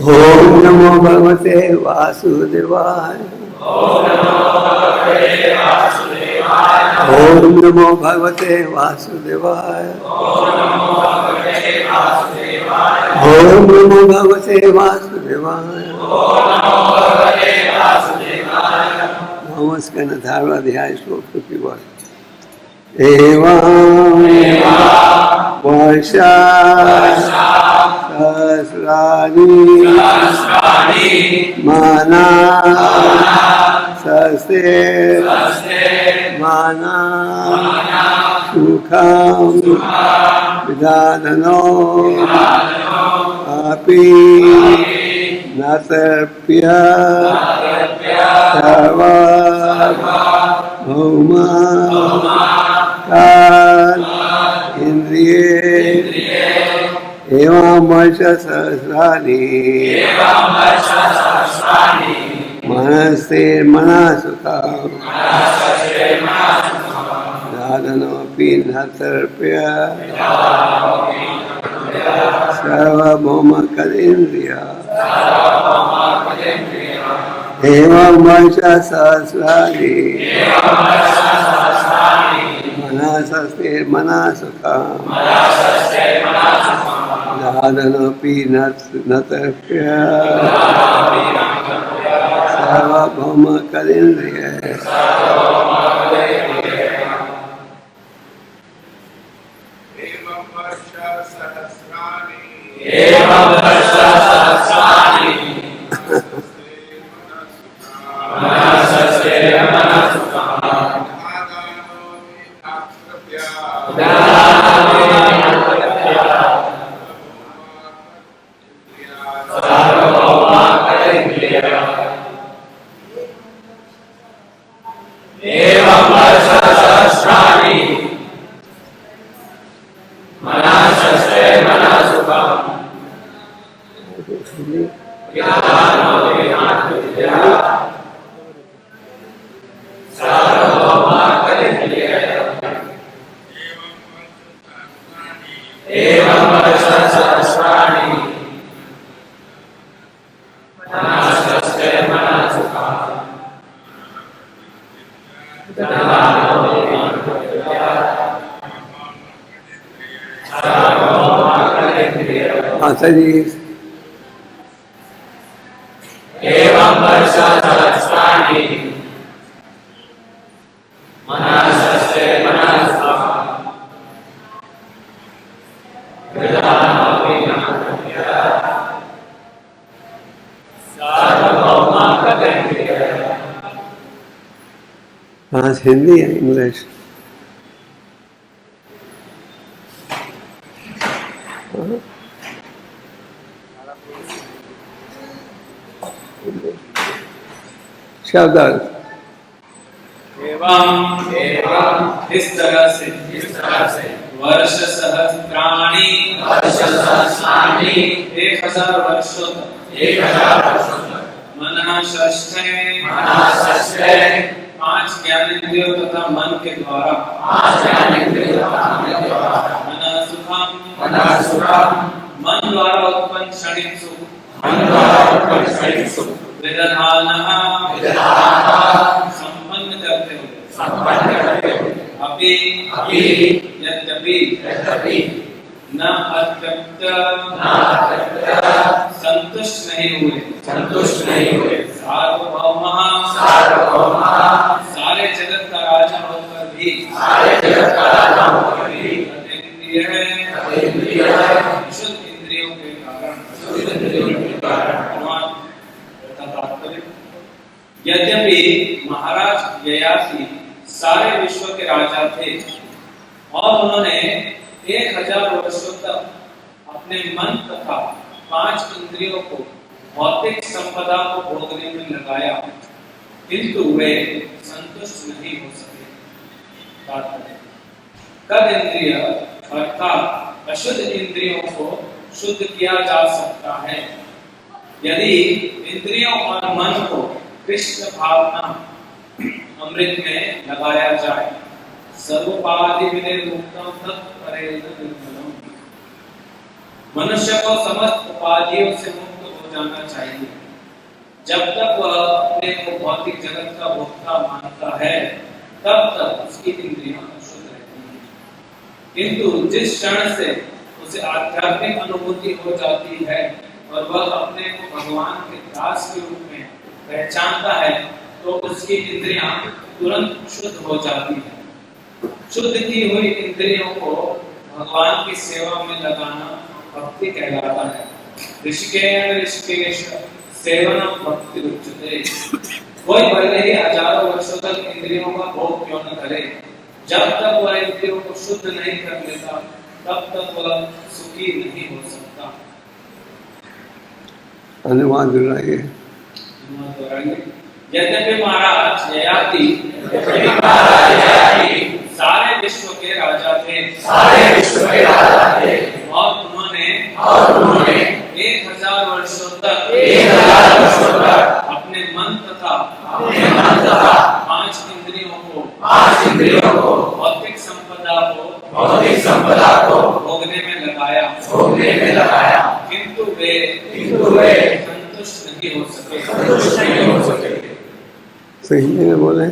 ओम नमो भगवते वासुदेवाय। ओम नमो भगवते वासुदेवाय। ओम नमो भगवते वासुदेवाय। नमस्कार धार्वाध्याय श्लोक 51। एवं वर्षा सहस्राणि माना सस्ते माना सुखं विदानो अपि न तप्य सर्वभौमा इंद्रिये एवं वर्ष सहस्राणि मनस्ते मनसुखं दानोऽपि न तर्प्य सर्वभौमकदिन्द्रिया एवं वर्ष सहस्राणि मनसस्ते मनसुखं दानोऽपि न तर्प्य सर्वभौमकदिन्द्रिये हिंदी है इंग्लिश शब्द एवं इस तरह से वर्ष सहस्राणि 1000 वर्षों तक मनः षष्ठे 5 ज्ञानेंद्रियों तथा मन के द्वारा मनः सुखम मन द्वारा उत्पन्न क्षणिक सुख विदधानः संपन्न करते हुए अभी यद्यपि न अतृप्त संतुष्ट नहीं हुए सार्वभौमः सारे जगत का राजा होकर भी शुद्ध इंद्रियों के कारण यद्यपि महाराज ययाति सारे विश्व के राजा थे और उन्होंने 1000 वर्षों तक अपने मन तथा 5 इंद्रियों को भौतिक संपदा को भोगने में लगाया, किंतु वे संतुष्ट नहीं हो सके। तद इंद्रिय अर्थात अशुद्ध इंद्रियों को शुद्ध किया जा सकता है यदि इंद्रियों और मन को कृष्ण भावना अमृत में लगाया जाए। सर्वोपाधि विनिर्मुक्तम तत्परेण निर्मलम। मनुष्य को समस्त उपाधियों से मुक्त हो जाना चाहिए। जब तक वह अपने को भौतिक जगत का भोक्ता मानता है तब तक उसकी इंद्रियां अशुद्ध रहती हैं, किंतु जिस क्षण से उसे आध्यात्मिक अनुभूति हो जाती है और वह अपने को भगवान के दास के रूप में पहचानता है तो उसकी इंद्रियां तुरंत शुद्ध हो जाती हैं। शुद्ध की हुई इंद्रियों को भगवान की सेवा में लगाना भक्ति कहलाता है। ऋषिकेश सेवनम भक्ति उच्यते। कोई भले ही हजारों वर्षों तक इंद्रियों का भोग क्यों न करे, जब तक वह इंद्रियों को शुद्ध नहीं कर लेता तब तक वह सुखी नहीं हो सकता। अनुवाद दोहराइए। यद्यपि महाराज ययाति सारे विश्व के राजा थे और उन्होंने 1000 वर्षों तक अपने मन तथा 5 इंद्रियों को भौतिक संपदा को भोगने में लगाया, किंतु वे संतुष्ट नहीं हो सके। सही में बोले।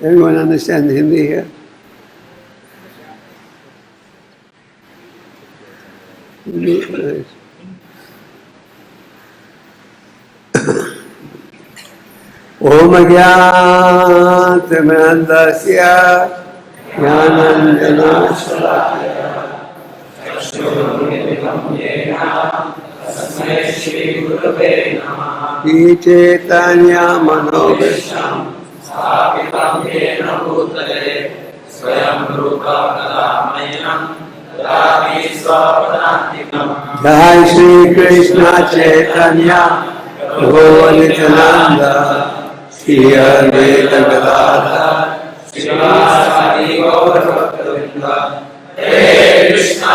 Everyone understand Hindi here? ओम ज्ञानतिमिरन्धस्य ज्ञानाञ्जनशलाकया चैतन्यमनोभीष्टं स्थापितं येन भूतले स्वयं रूपा कदा मह्यं ददामि स्वपदान्तिकम्। जय श्री कृष्ण चैतन्य प्रभु नित्यानंद श्री अद्वैत गदाधर श्रीवासादि गौरभक्तवृंद। हरे कृष्णा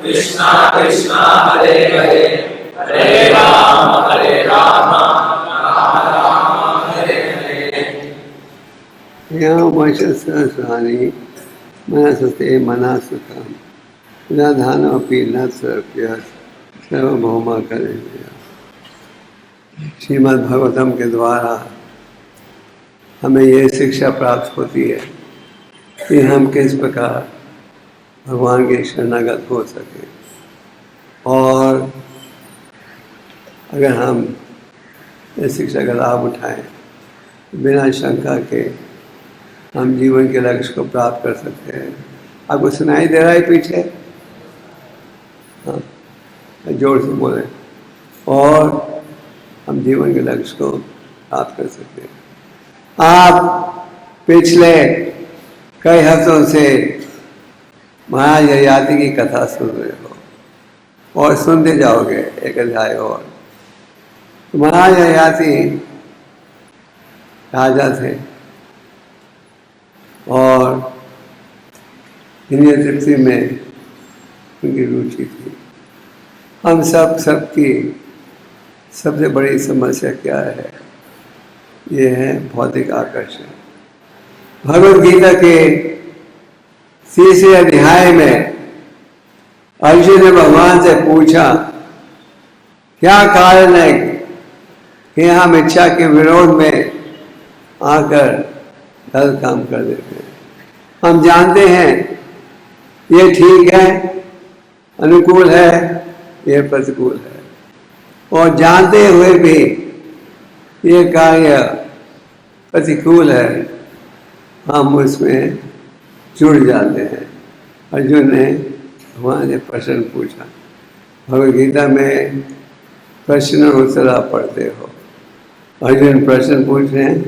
कृष्णा कृष्णा हरे हरे, हरे राम राम हरे हरे। यहाँ वैशस्त्राणि मनसते मनासुखम विधानमपि न सर्प्य सर्वभौमा करे। श्रीमद् भागवतम के द्वारा हमें ये शिक्षा प्राप्त होती है कि हम किस प्रकार भगवान के शरणागत हो सके, और अगर हम इस शिक्षा का लाभ उठाएं बिना शंका के हम जीवन के लक्ष्य को प्राप्त कर सकते हैं। आपको सुनाई दे रहा है पीछे? हाँ, जोर से बोले। और हम जीवन के लक्ष्य को प्राप्त कर सकते हैं। आप पिछले कई हफ्तों से महाराज ययाति की कथा सुन रहे हो और सुनते जाओगे एक अध्याय और। तो महाराज ययाति राजा थे और इंद्रिय तृप्ति में उनकी रुचि थी। हम सबकी सबसे बड़ी समस्या क्या है? ये है भौतिक आकर्षण। भगवद गीता के 3रे अध्याय में अर्जुन ने भगवान से पूछा क्या कारण है कि हम इच्छा के विरोध में आकर गलत काम कर देते हैं। हम जानते हैं ये ठीक है, अनुकूल है, ये प्रतिकूल है, और जानते हुए भी ये कार्य प्रतिकूल है, हम उसमें जुड़ जाते हैं। अर्जुन ने भगवान से प्रश्न पूछा। भगवद गीता में प्रश्न और उत्तर आप पढ़ते हो। अर्जुन प्रश्न पूछ रहे हैं,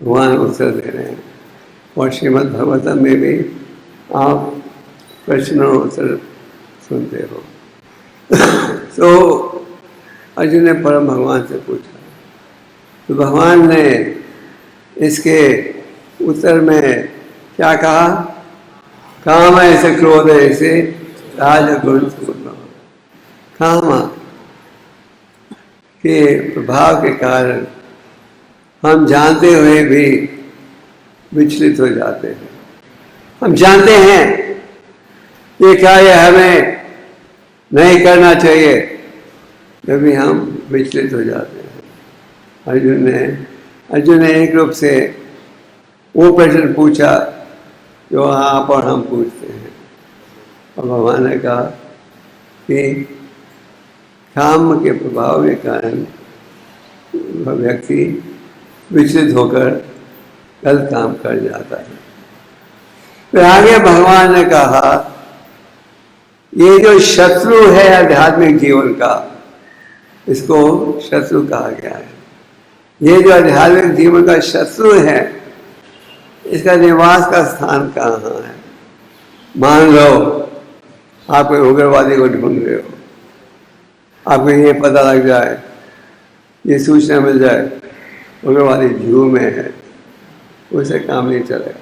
भगवान उत्तर दे रहे हैं। और श्रीमद् भागवतम में भी आप प्रश्न और उत्तर सुनते हो। तो अर्जुन ने परम भगवान से पूछा, तो भगवान ने इसके उत्तर में क्या कहा? काम ऐसे क्रोध ऐसे राजगुण काम के प्रभाव के कारण हम जानते हुए भी विचलित हो जाते हैं। हम जानते हैं ये कार्य हमें नहीं करना चाहिए, तभी हम विचलित हो जाते हैं। अर्जुन ने एक रूप से वो प्रश्न पूछा जो आप और हम पूछते हैं, और भगवान ने कहा कि काम के प्रभाव के कारण वह व्यक्ति विचलित होकर गलत काम कर जाता है। फिर आगे भगवान ने कहा ये जो शत्रु है आध्यात्मिक जीवन का, इसको शत्रु कहा गया है। ये जो आध्यात्मिक जीवन का शत्रु है, इसका निवास का स्थान कहाँ है? मान लो आप कोई उग्रवादी को ढूंढ रहे हो, आपको ये पता लग जाए, ये सूचना मिल जाए उग्रवादी जू में है, उसे काम नहीं चलेगा।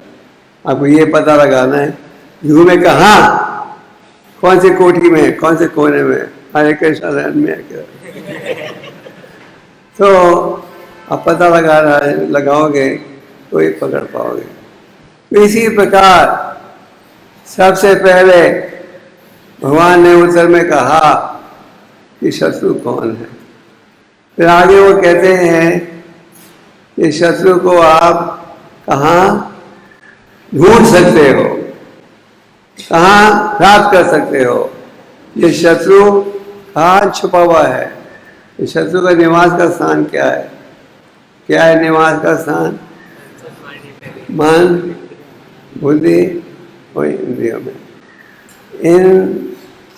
आपको ये पता लगाना है जू में कहाँ, कौन से कोठी में, कौन से कोने में, हरे कृष्णा लैंड में है क्या? तो आप पता लगाओगे तो ही पकड़ पाओगे। इसी प्रकार सबसे पहले भगवान ने उत्तर में कहा कि शत्रु कौन है। फिर आगे वो कहते हैं कि शत्रु को आप कहाँ ढूंढ सकते हो, कहाँ प्राप्त कर सकते हो। ये शत्रु कहाँ छुपा हुआ है, ये शत्रु का निवास का स्थान क्या है? क्या है निवास का स्थान? मन, बुद्धि और इंद्रियों में। इन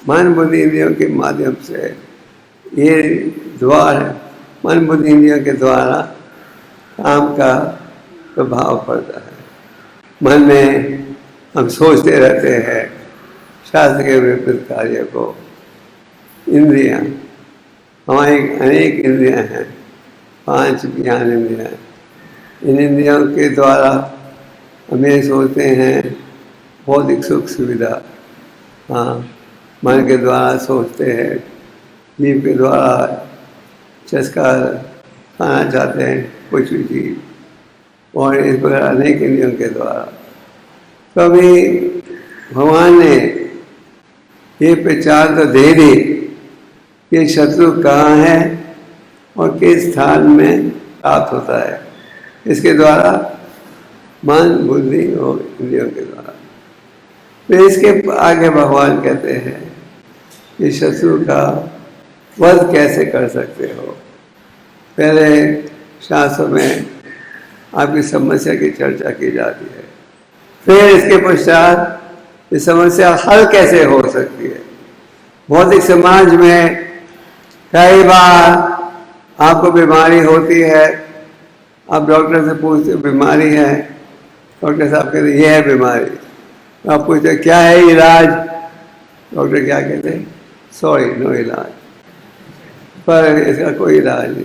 मन, बुद्धि, इंद्रियों के माध्यम से ये द्वार है, मन, बुद्धि, इंद्रियों के द्वारा काम का प्रभाव पड़ता है। मन में हम सोचते रहते हैं शास्त्र के विपरीत कार्य को। इंद्रियां, हमारी अनेक इंद्रियां हैं, 5 ज्ञान इंद्रियां। इन इंद्रियों के द्वारा हम ये सोचते हैं भौतिक सुख सुविधा, हाँ, मन के द्वारा सोचते हैं, जीव के द्वारा चस्का खाना चाहते हैं कुछ भी चीज़, और इस प्रकार अनेक इंद्रियों के द्वारा। तो अभी भगवान ने ये पहचान तो दे दी कि शत्रु कहाँ है और किस स्थान में प्राप्त होता है, इसके द्वारा मन, बुद्धि और इंद्रियों के द्वारा। फिर इसके आगे भगवान कहते हैं कि शत्रु का वध कैसे कर सकते हो। पहले शास्त्र में आपकी समस्या की चर्चा की जाती है, फिर इसके पश्चात ये समस्या हल कैसे हो सकती है। भौतिक समाज में कई बार आपको बीमारी होती है, आप डॉक्टर से पूछते बीमारी है, डॉक्टर साहब कहते ये है बीमारी, तो आप पूछते क्या है इलाज, डॉक्टर क्या कहते हैं, सॉरी नो इलाज, पर इसका कोई इलाज नहीं।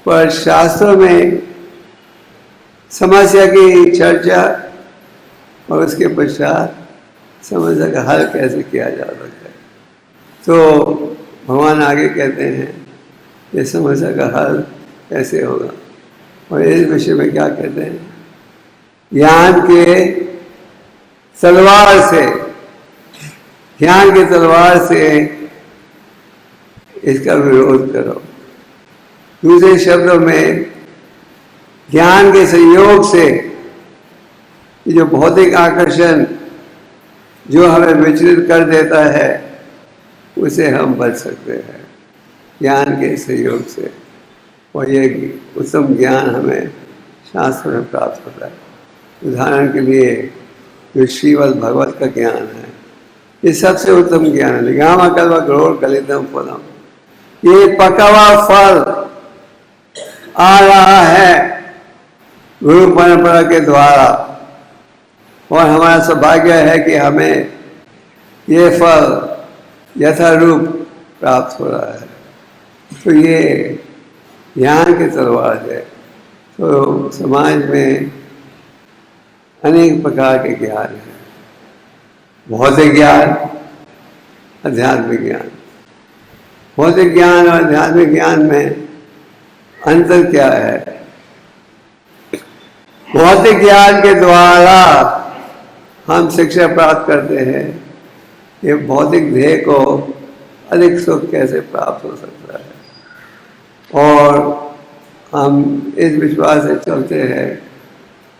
पर शास्त्रों में समस्या की चर्चा और उसके पश्चात समस्या का हल कैसे किया जा सकता है। तो भगवान आगे कहते हैं ये समस्या का हल कैसे होगा, और इस विषय में क्या कहते हैं, ज्ञान के तलवार से, ज्ञान की तलवार से इसका विरोध करो। दूसरे शब्दों में ज्ञान के सहयोग से जो भौतिक आकर्षण जो हमें विचलित कर देता है उसे हम बच सकते हैं ज्ञान के सहयोग से। और ये उत्तम ज्ञान हमें शास्त्र में प्राप्त होता है। उदाहरण के लिए जो श्रीमद् भगवत का ज्ञान है, ये सबसे उत्तम ज्ञान है। गामा कल्वा गौर कलितम फलम, ये पका हुआ फल आ रहा है गुरु परंपरा के द्वारा, और हमारा सौभाग्य है कि हमें ये फल यथारूप प्राप्त हो रहा है। तो ये ज्ञान की तलवार है। तो समाज में अनेक प्रकार के ज्ञान हैं, भौतिक ज्ञान, आध्यात्मिक ज्ञान। भौतिक ज्ञान और आध्यात्मिक ज्ञान में अंतर क्या है? भौतिक ज्ञान के द्वारा हम शिक्षा प्राप्त करते हैं कि भौतिक ध्येय को अधिक सुख कैसे प्राप्त हो सकता है, और हम इस विश्वास से चलते हैं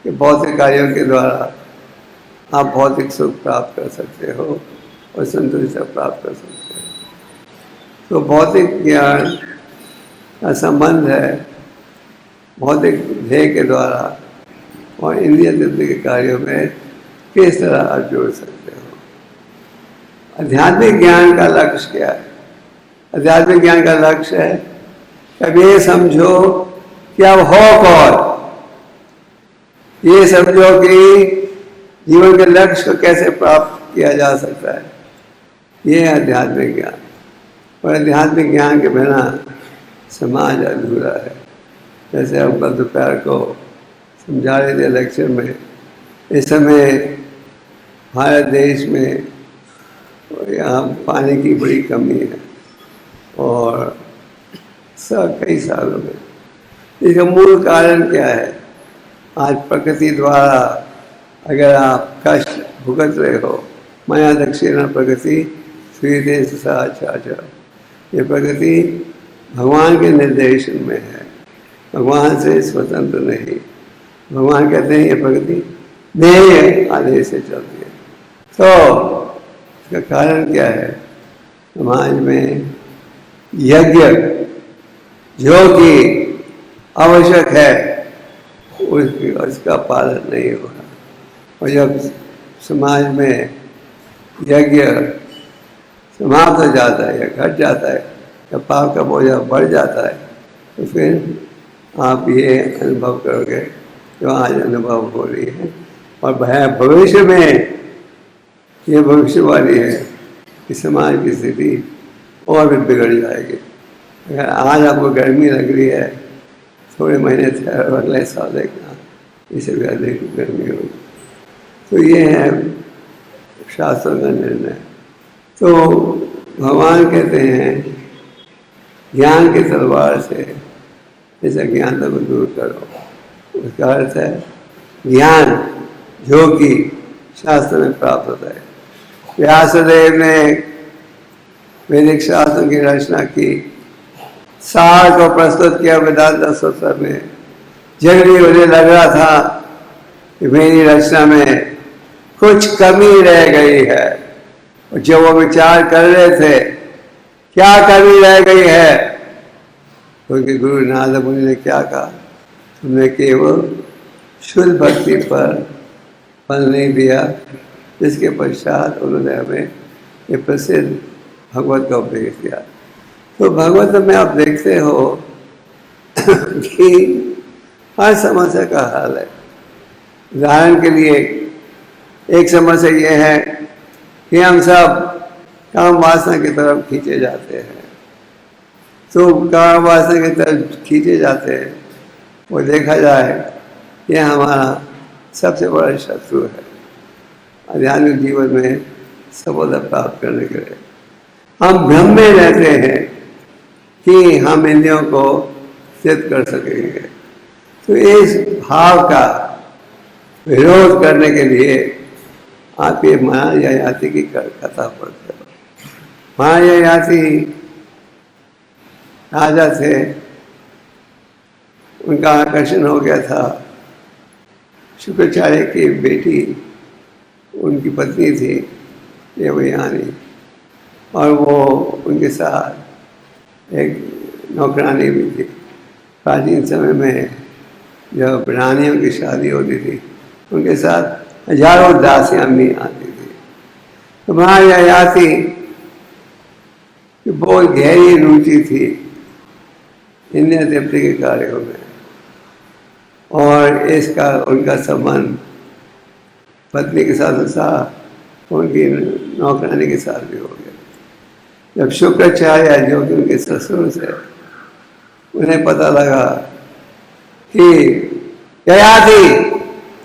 कि भौतिक कार्यों के द्वारा आप भौतिक सुख प्राप्त कर सकते हो और संतुष्टि प्राप्त कर सकते हो। तो भौतिक ज्ञान का संबंध है भौतिक ध्येय के द्वारा और इंद्रिय तृप्ति के कार्यों में किस तरह आप जोड़ सकते हो। आध्यात्मिक ज्ञान का लक्ष्य क्या है? आध्यात्मिक ज्ञान का लक्ष्य है अब ये समझो कि अब हो कौन, ये समझो कि जीवन के लक्ष्य को कैसे प्राप्त किया जा सकता है, ये है आध्यात्मिक ज्ञान। और आध्यात्मिक ज्ञान के बिना समाज अधूरा है। जैसे हम कल दोपहर को समझा रहे थे लेक्चर में, इस समय भारत देश में यहाँ पानी की बड़ी कमी है और कई सालों में। इसका मूल कारण क्या है? आज प्रकृति द्वारा अगर आप कष्ट भुगत रहे हो, माया दक्षिणा प्रकृति श्रीते साचार, ये प्रकृति भगवान के निर्देशन में है, भगवान से स्वतंत्र नहीं। भगवान कहते हैं ये प्रकृति मेरे आदेश से चलती है। तो इसका कारण क्या है? समाज में यज्ञ जो कि आवश्यक है उसका पालन नहीं हो रहा, और जब समाज में यज्ञ समाप्त हो जाता है या घट जाता है या पाप का बोझा बढ़ जाता है, तो फिर आप ये अनुभव करोगे जो आज अनुभव हो रही है। और भविष्य में ये भविष्यवाणी है कि समाज की स्थिति और भी बिगड़ जाएगी। अगर आज आपको गर्मी लग रही है, थोड़े महीने ठहरो, अगले साल देखना इससे भी अधिक गर्मी होगी। तो ये है शास्त्रों का निर्णय। तो भगवान कहते हैं ज्ञान की तलवार से इस अज्ञानता को दूर करो। उसका अर्थ है ज्ञान जो कि शास्त्र में प्राप्त होता है। व्यासदेव ने वैदिक शास्त्रों की रचना की, सार को प्रस्तुत किया वेदांत सूत्र में। जब भी मुझे लग रहा था कि मेरी रचना में कुछ कमी रह गई है, और जब वो विचार कर रहे थे क्या कमी रह गई है, उनके गुरु नारद मुनि ने क्या कहा? तुमने केवल शुद्ध भक्ति पर फल नहीं दिया, जिसके पश्चात उन्होंने हमें ये प्रसिद्ध भगवत का उपदेश दिया। तो भगवत में आप देखते हो कि हर समस्या का हल है। उदाहरण के लिए एक समस्या ये है कि हम सब काम वासना की तरफ खींचे जाते हैं। तो काम वासना की तरफ खींचे जाते हैं, वो देखा जाए ये हमारा सबसे बड़ा शत्रु है आध्यात्मिक जीवन में सफलता प्राप्त करने के लिए। हम भ्रम में रहते हैं कि हम इंद्रियों को सिद्ध कर सकेंगे। तो इस भाव का विरोध करने के लिए आप ये माया ययाति की कथा पढ़ते हो। माया ययाति राजा थे, उनका आकर्षण हो गया था। शुक्राचार्य की बेटी उनकी पत्नी थी देवयानी, और वो उनके साथ एक नौकरानी भी थी। प्राचीन समय में जब रानियों की शादी होती थी, उनके साथ हजारों दासियां भी आती थी। तो वहाँ ययाति की बहुत गहरी रुचि थी इंद्रिय तृप्ति के कार्यों में, और इसका उनका संबंध पत्नी के साथ था, उनकी नौकरानी के साथ भी हो गया। जब शुक्राचार्य जो कि उनके ससुर से, उन्हें पता लगा कि ययाति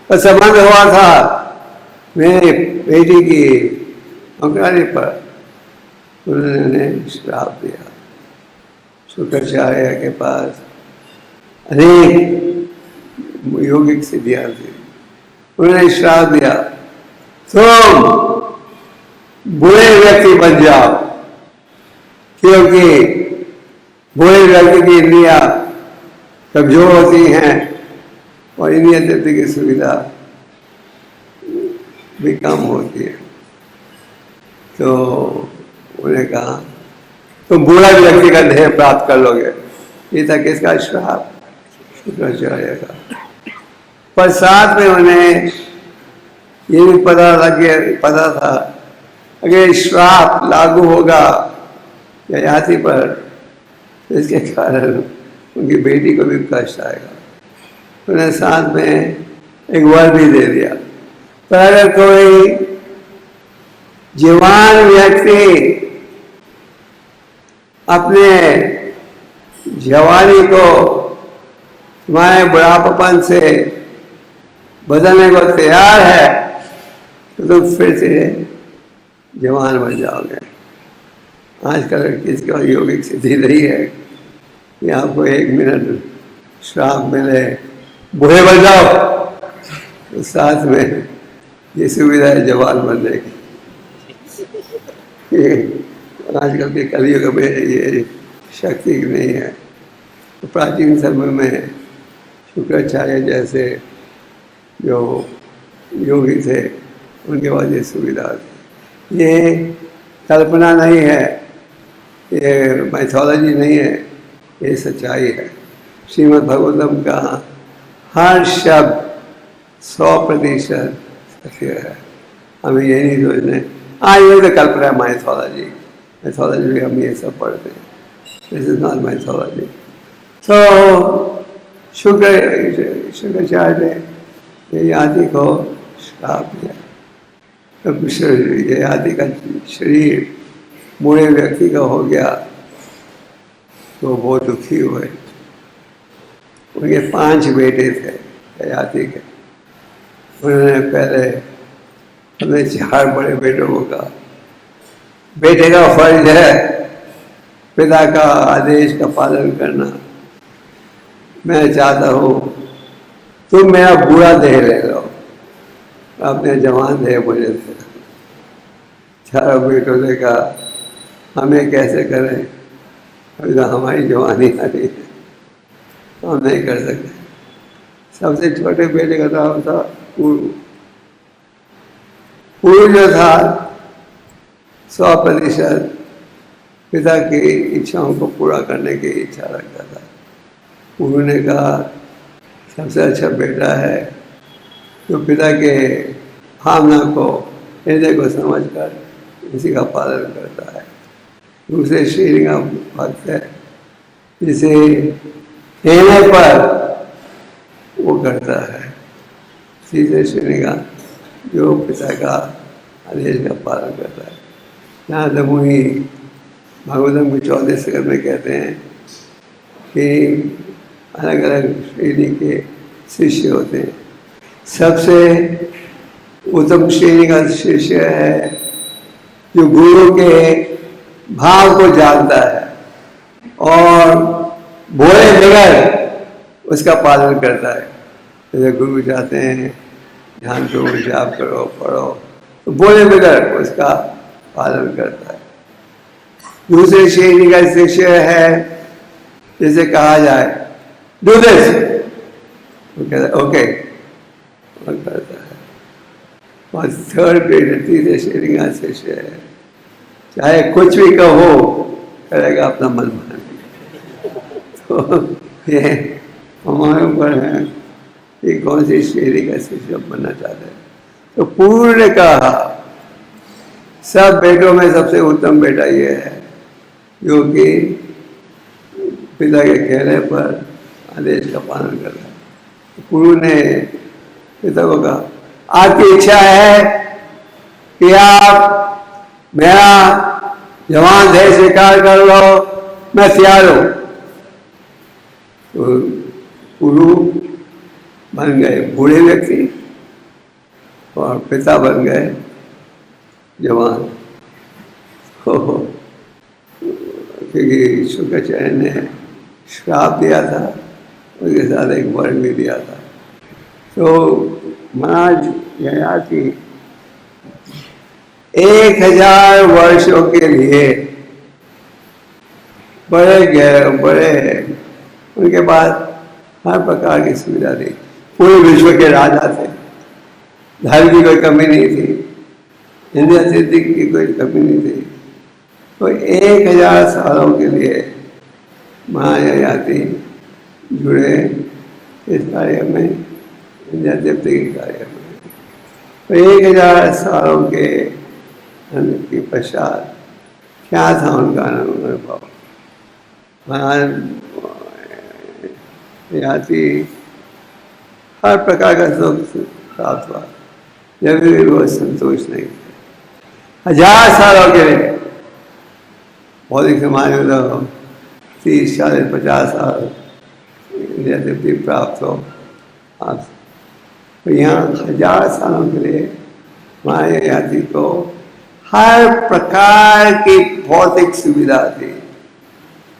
का संबंध हुआ था मेरी बेटी की नौकरानी पर, उन्होंने श्राप दिया। शुक्राचार्य के पास अनेक यौगिक सिद्धियाँ थी, उन्होंने श्राप दिया तुम बुरे व्यक्ति बन जाओ, क्योंकि बुरे व्यक्ति की इंद्रियां कमजोर होती हैं और इंद्रिय तृप्ति की सुविधा भी कम होती है। तो उन्हें कहा तुम बुरा व्यक्ति का ध्येय प्राप्त कर लोगे। ये था किसका श्राप? शुक्राचार्य का। पर साथ में उन्हें ये भी पता था अगर श्राप लागू होगा ययाति पर तो इसके कारण उनकी बेटी को भी कष्ट आएगा। उन्हें साथ में एक वर भी दे दिया, पर अगर कोई जवान व्यक्ति अपने जवानी को तुम्हारे बुढ़ापन से बदलने को तैयार है तो तुम फिर से जवान बन जाओगे। आजकल किसका योगिक सिद्धि नहीं है कि आपको 1 मिनट श्राप मिले बूढ़े बन जाओ, तो साथ में ये सुविधा है जवान बनने की। आजकल के कलयुग में ये शक्ति नहीं है। तो प्राचीन समय में शुक्राचार्य जैसे जो योगी थे उनके पास ये सुविधा थी। ये कल्पना नहीं है, ये मैथोलॉजी नहीं है, ये सच्चाई है। श्रीमद् भागवतम का हर शब्द 100% सत्य है। हमें ये नहीं सोचने ये तो कल्पना है, मैथोलॉजी भी हम ये सब पढ़ते हैं। This is not mythology. तो शुक्राचार्य ने ययाति को श्राप दिया। तो ययाति का शरीर बूढ़े व्यक्ति का हो गया तो बहुत दुखी हुए। उनके 5 बेटे थे ययाति के। उन्होंने पहले अपने 4 बड़े बेटों को कहा बेटे का फर्ज है पिता का आदेश का पालन करना। मैं चाहता हूँ तुम मेरा बुरा देह ले लो, अपने जवान देह मुझे दे। 4 बेटों ने कहा हमें कैसे करें, अभी तो हमारी जवानी आ रही है, हम नहीं कर सकते। सबसे छोटे बेटे का नाम था पुरु। पुरु जो था 100% पिता की इच्छाओं को पूरा करने की इच्छा रखता था। पुरु ने कहा सबसे अच्छा बेटा है जो पिता के भावना को हृदय को समझकर इसी का पालन करता है। दूसरे श्री का भक्त है जिसे कहने पर वो करता है। तीसरे श्रेणी का जो पिता का आदेश का पालन करता है। यहाँ तक वही भागवतम के 14 सर्ग में कहते हैं कि अलग अलग श्रेणी के शिष्य होते हैं। सबसे उत्तम श्रेणी का शिष्य है जो गुरु के भाव को जानता है और बोले बगैर उसका पालन करता है। जैसे गुरु चाहते हैं ध्यान करो, जाप करो, पढ़ो, तो बोले बगैर उसका पालन करता है। दूसरे श्रेणी का शिष्य है जैसे कहा जाए डू दिस, वो कहता है ओके, और करता है। और थर्ड ग्रेड तीसरे श्रेणी का शिष्य है चाहे कुछ भी कहो करेगा अपना मन मान। तो ये हमारे ऊपर है कि कौन सी श्रेणी का शिष्य बनना चाहते हैं। तो पूर्व ने कहा सब बेटों में सबसे उत्तम बेटा ये है जो कि पिता के कहने पर आदेश का पालन कर रहा है। गुरु ने पिता को कहा आपकी इच्छा है कि आप मेरा जवान देह स्वीकार कर लो, मैं तैयार हूँ। तो गुरु बन गए बूढ़े व्यक्ति और पिता बन गए जवान। क्योंकि शुक्राचार्य ने श्राप दिया था, उसके साथ एक वर्ण भी दिया था। तो महाराज ययाति 1000 वर्षों के लिए बड़े गए, बड़े उनके बाद हर प्रकार की सुविधा दी। पूरे विश्व के राजा थे, धन की कोई कमी नहीं थी, इंद्रिय सिद्धि की कोई कमी नहीं थी। तो 1000 सालों के लिए महाययाति जुड़े इस कार्य में, इंद्रिय सिद्धि के कार्य में। तो 1000 सालों के पश्चात क्या था उनका अनुभव? याति हर प्रकार का सुख प्राप्त हुआ, जब भी वो संतोष नहीं थे। 1000 सालों के लिए भौतिक समाज में तो 30, 40, 50 साल तृप्ति प्राप्त हो आप, तो यहाँ 1000 सालों के लिए हमारे यात्री को हर प्रकार की भौतिक सुविधा थी,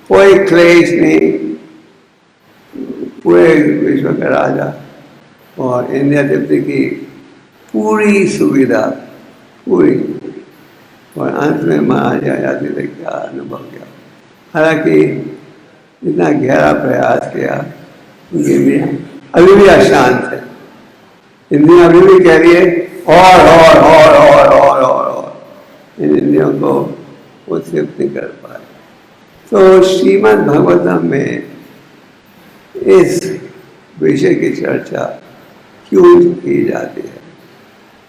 कोई क्लेश नहीं। पूरे विश्व का राजा और इंद्रिय तृप्ति की पूरी सुविधा, पूरी। और अंत में महाराज यात्री ने क्या अनुभव किया? हालांकि इतना गहरा प्रयास किया, उनकी इंद्रियाँ अभी भी अशांत है, इंद्रियाँ अभी भी कह रही है और इन इंद्रियों को वो तृप्त नहीं कर पाए। तो श्रीमद् भागवतम में इस विषय की चर्चा क्यों की जाती है?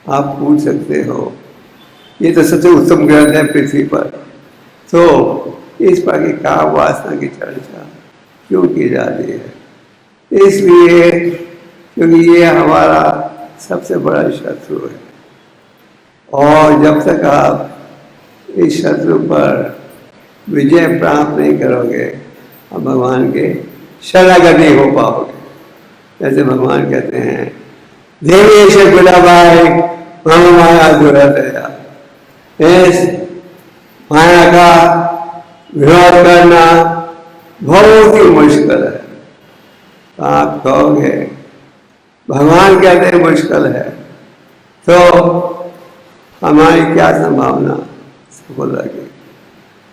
आप पूछ सकते हो, ये तो सबसे उत्तम ग्रंथ है पृथ्वी पर, तो इस पर की काम वासना की चर्चा क्यों की जाती है? इसलिए क्योंकि ये हमारा सबसे बड़ा शत्रु है, और जब तक आप इस शत्रु पर विजय प्राप्त नहीं करोगे, आप भगवान के शरणागत नहीं हो पाओगे। जैसे भगवान कहते हैं, देवी से गुलाबाई मामा माया दुरतया, इस माया का विरोध करना बहुत ही मुश्किल है। तो आप कहोगे भगवान कहते हैं मुश्किल है, तो हमारी क्या संभावना सफलता की?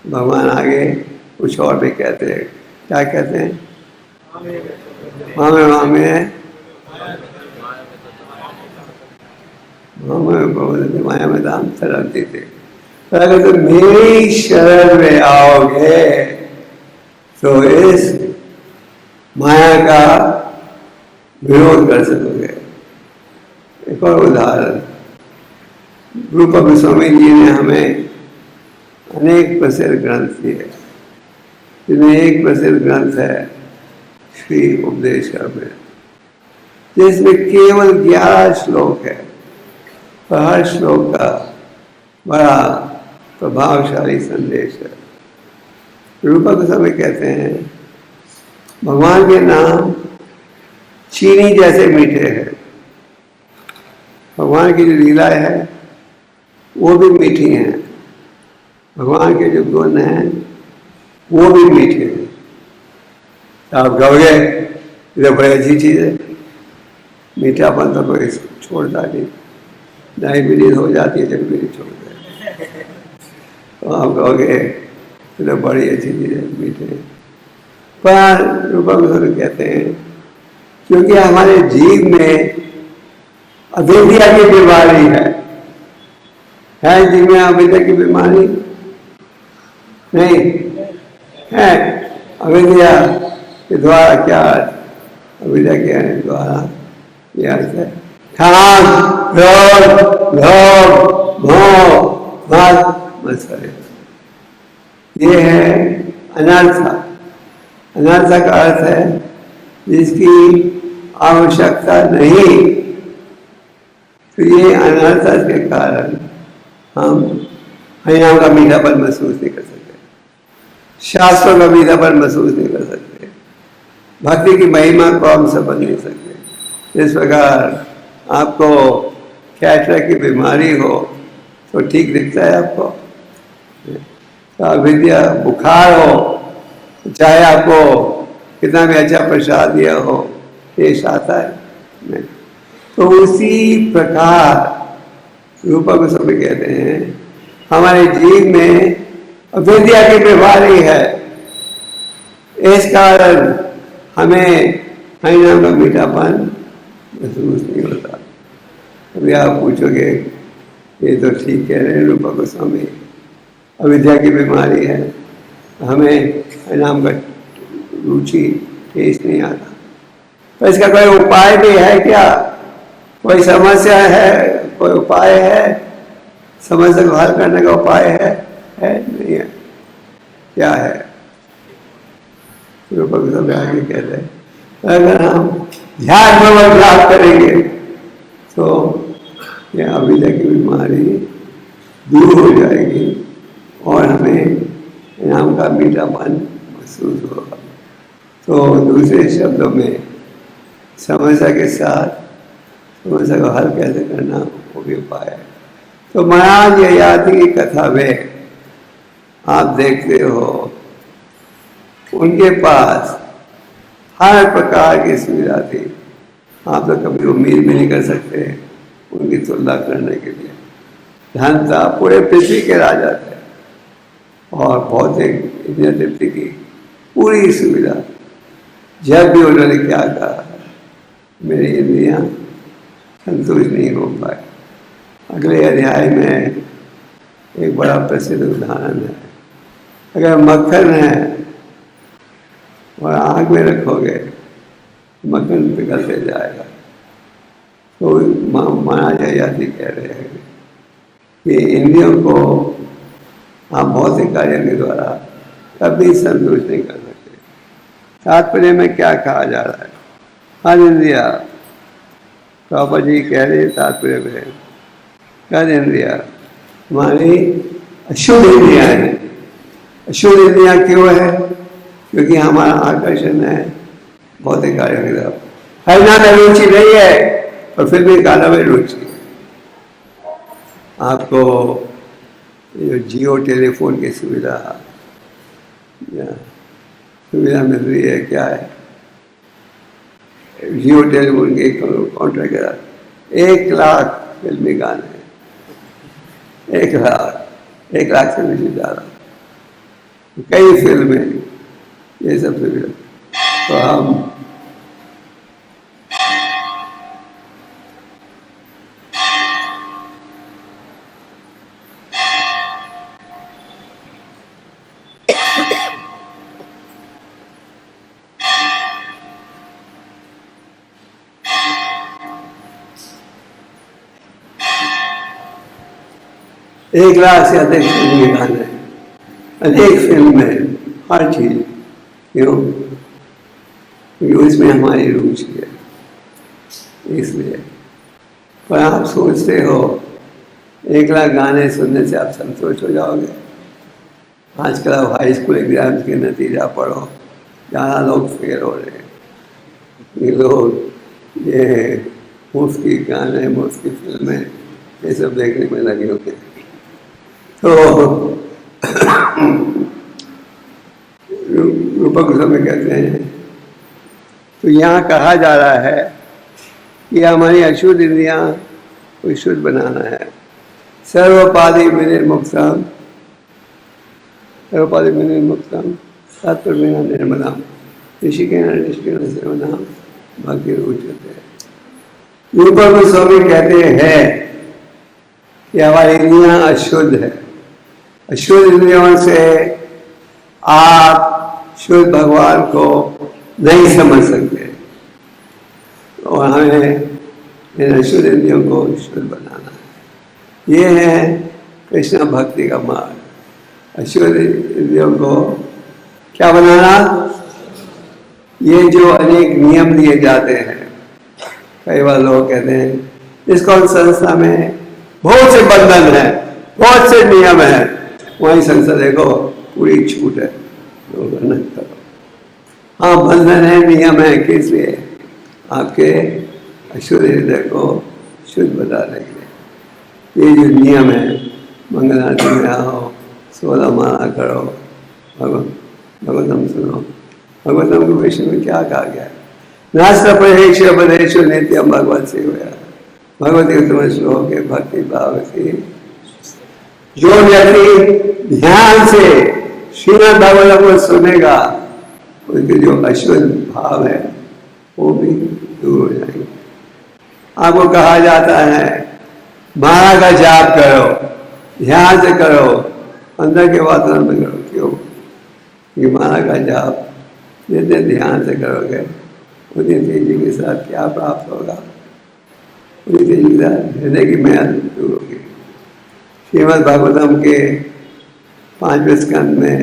भगवान आगे कुछ और भी कहते हैं। क्या कहते हैं? मामे मामे माया में दाम तरंती थे। पर अगर तुम मेरी शरण में आओगे तो इस माया का विरोध कर सकोगे। एक और उदाहरण, रूप गोस्वामी जी ने हमें अनेक प्रसिद्ध ग्रंथ दिए, जिनमें एक प्रसिद्ध ग्रंथ है श्री उपदेशमृत, जिसमें केवल 11 श्लोक है, पर हर श्लोक का बड़ा प्रभावशाली संदेश है। रूप गोस्वामी कहते हैं, भगवान के नाम चीनी जैसे मीठे हैं। भगवान की जो लीलाएं है वो भी मीठी हैं, भगवान के जो गुण हैं वो भी मीठे हैं। तो आप कहोगे ये बड़ी अच्छी चीज़ है, मीठापन तो कोई छोड़ता नहीं, डायबिटीज हो जाती है जब भी नहीं छोड़ते। तो आप कहोगे ये तो बड़ी अच्छी चीज़ है, मीठे। पर रूपा गोस्वामी कहते हैं, क्योंकि हमारे जीव में अविद्या की बीमारी है जीव में अविद्या की बीमारी नहीं है। अविद्या के द्वारा क्या, अविद्या के द्वारा यह अर्थ है काम, क्रोध, लोभ, मोह, मद, मत्सर। ये है अनर्थ। अनर्थ का अर्थ है जिसकी आवश्यकता नहीं। तो ये अनर्थ के कारण हम हरिनाम का मीठापन महसूस नहीं कर सकते, शास्त्रों का मीठापन महसूस नहीं कर सकते, भक्ति की महिमा को हम समझ नहीं सकते। इस प्रकार आपको कैटरेक्ट की बीमारी हो तो ठीक दिखता है आपको, तो अविद्या बुखार हो, चाहे आपको कितना भी अच्छा प्रसाद दिया हो, पेश आता है नहीं। तो उसी प्रकार रूपा गोस्वामी कहते हैं हमारे जीव में अविद्या की बीमारी है, इस कारण हमें हरिनाम का मीठापन महसूस नहीं होता। अभी आप पूछोगे ये तो ठीक कह रहे हैं रूपा गोस्वामी, अविद्या की बीमारी है, हमें हरिनाम का रुचि टेस्ट नहीं आता, तो इसका कोई उपाय भी है क्या? कोई समस्या है, कोई उपाय है? समस्या को हल करने का उपाय है नहीं है? क्या है? रूपा गोस्वामी आगे कहते हैं अगर हम ध्यान में लाभ करेंगे तो यह अविद्या की बीमारी दूर हो जाएगी और हमें नाम का मीठापन महसूस होगा। तो दूसरे शब्दों में समस्या के साथ समस्या को हल कैसे करना वो भी उपाय है। तो महाराज ययाति की कथा में आप देखते हो उनके पास हर प्रकार की सुविधा थी। आप तो कभी उम्मीद भी नहीं कर सकते उनकी तुलना करने के लिए। धन था, पूरे पृथ्वी के राजा थे और भौतिक इंद्रिय तृप्ति की पूरी सुविधा। जब भी उन्होंने क्या कहा मेरी इंद्रियां संतुष्ट नहीं हो पाए। अगले अध्याय में एक बड़ा प्रसिद्ध उदाहरण है। अगर मक्खन है और आग में रखोगे मक्खन पिघलते जाएगा। तो महाराज ययाति कह रहे हैं कि इंद्रियों को आप भौतिक कार्यों के द्वारा कभी संतुष्ट नहीं कर सकते। तात्पर्य में क्या कहा जा रहा है? हर इंद्रिया, प्रभुपाद जी कह रहे हैं तात्पर्य में, हर इंद्रिया हमारी अशुद्ध इंद्रियां हैं। अशुद्ध इंद्रियां क्यों है? क्योंकि हमारा आकर्षण है भौतिक कार्यों की तरफ। हरिनाम में रुचि नहीं है और फिर भी गाना में रुचि। आपको जो जियो टेलीफोन की सुविधा मिल रही है, क्या है? जियो टेलीफोन के कॉन्ट्रैक्ट के साथ 1 लाख फिल्मी गाने, 1 लाख से भी ज़्यादा कई फिल्में, ये सब सुविधा। तो हम एक लाख से अधिक फिल्मी गाने, अनेक फिल्में, हर चीज। क्यों? क्योंकि इसमें हमारी रुचि है इसलिए। पर आप सोचते हो 1 लाख गाने सुनने से आप संतुष्ट हो जाओगे? आजकल आप हाई स्कूल एग्जाम्स के नतीजा पढ़ो, ज़्यादा लोग फेल हो रहे हैं। ये लोग ये मुफ्त की गाने, मुफ्त की फिल्में, ये सब देखने में लगे होते हैं। तो रूपा गोस्वामी कहते हैं, तो यहाँ कहा जा रहा है कि हमारी अशुद्ध इंद्रियां को शुद्ध बनाना है। सर्वपादि विनिर्मुक्तम, सर्वपादि विनिर्मुक्तम तत्व बिना निर्मलम ऋषिकेन ऋषिकेन सेवनाम भक्ति उच्यते। रूपा गोस्वामी कहते हैं कि हमारी इंद्रियां अशुद्ध है। अशुद्ध इंद्रियों से आप शुद्ध भगवान को नहीं समझ सकते और हमें इन अशुद्ध इंद्रियों को शुद्ध बनाना है। ये है कृष्ण भक्ति का मार्ग। अशुद्ध इंद्रियों को क्या बनाना? ये जो अनेक नियम दिए जाते हैं, कई बार लोग कहते हैं इस्कॉन संस्था में बहुत से बंधन है, बहुत से नियम है, वही संस्था देखो पूरी छूट है, न करो। हाँ, बंधन है, नियम है, किस लिए? आपके अशुद्ध हृदय को शुद्ध बनाने के लिए। ये जो नियम है, मंगल आरती में आओ, 16 माला करो, भगवतम सुनो। भगवतम के विषय में क्या कहा गया है? नास्ता परहेश बधेश नित्यम भगवत सेवया। भगवती उत्तम श्लोक है भक्ति भाव से जो व्यक्ति ध्यान से श्रीमद् भागवत को सुनेगा उसके जो अशुद्ध भाव है वो भी दूर हो जाएंगे। आपको कहा जाता है माला का जाप करो, ध्यान से करो, अंदर के वातावरण में करो। क्यों? ये माला का जाप जितने ध्यान से करोगे उतनी तेजी के साथ क्या प्राप्त होगा? उतनी तेजी के साथ हृदय की मैल दूर होगी। श्रीमद् भागवतम के 5वें स्कंद में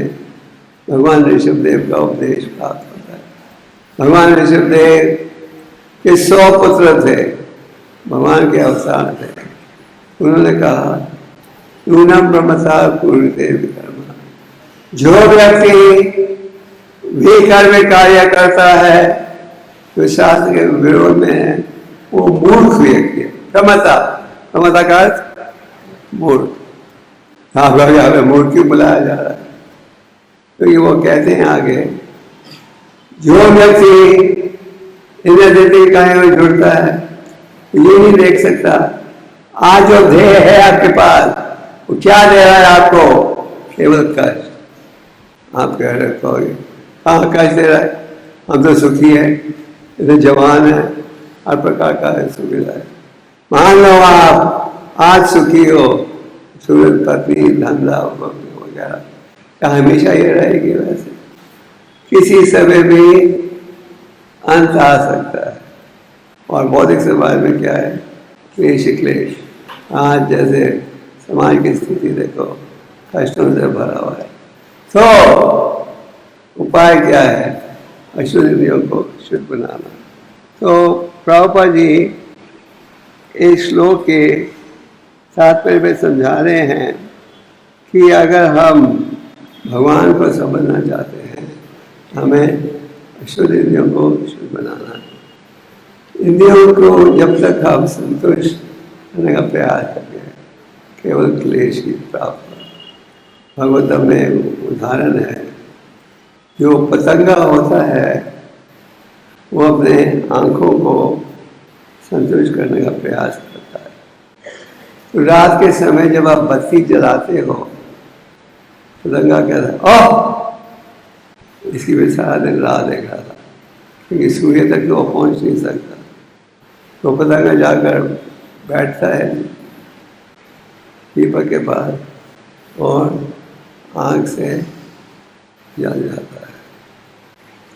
भगवान ऋषभदेव का उपदेश प्राप्त होता है। भगवान ऋषभदेव के 100 पुत्र थे, भगवान के अवतार थे। उन्होंने कहा नूनम ब्रह्मता कुरुते विकर्मा, जो व्यक्ति विकर्म में कार्य करता है जो शास्त्र के विरोध में है वो मूर्ख व्यक्ति है। प्रमता, प्रमता का अर्थ मूर्ख। हाँ यहाँ पे मूर्ख क्यों बुलाया जा रहा है? क्योंकि वो कहते हैं आगे जो व्यक्ति इन्हें देते कहीं में जुड़ता है ये नहीं देख सकता आज जो ध्येय है आपके पास वो क्या दे रहा है आपको? केवल कष्ट। आप कह रहे कहोगे हाँ कष्ट दे रहा है, हम तो सुखी है, इतने जवान है, हर प्रकार का सुविधा है। मान लो आप आज सुखी हो, सूरज पत्नी धंधा वगैरह क्या हमेशा ये रहेगी? वैसे किसी समय भी अंत आ सकता है। और बौद्धिक समाज में क्या है? क्लेश ही क्लेश। आज जैसे समाज की स्थिति देखो कष्टों से भरा हुआ है, तो उपाय क्या है? अशुद्ध इंद्रियों को शुद्ध बनाना। तो प्रभुपाद जी इस श्लोक के तात्पर्य में समझा रहे हैं कि अगर हम भगवान को समझना चाहते हैं हमें अशुद्ध इंद्रियों को शुद्ध बनाना है। इंद्रियों को जब तक हम संतुष्ट करने का प्रयास करते हैं केवल क्लेश की प्राप्त। भागवतम में उदाहरण है जो पतंगा होता है वो अपने आँखों को संतुष्ट करने का प्रयास करता है। तो रात के समय जब आप बत्ती जलाते हो पतंगा कहता है ओह, इसकी भी सारा दिन राह देख रहा था क्योंकि सूर्य तक तो वो पहुँच नहीं सकता। तो पतंगा जाकर बैठता है दीपक के पास और आँख से जल जाता है।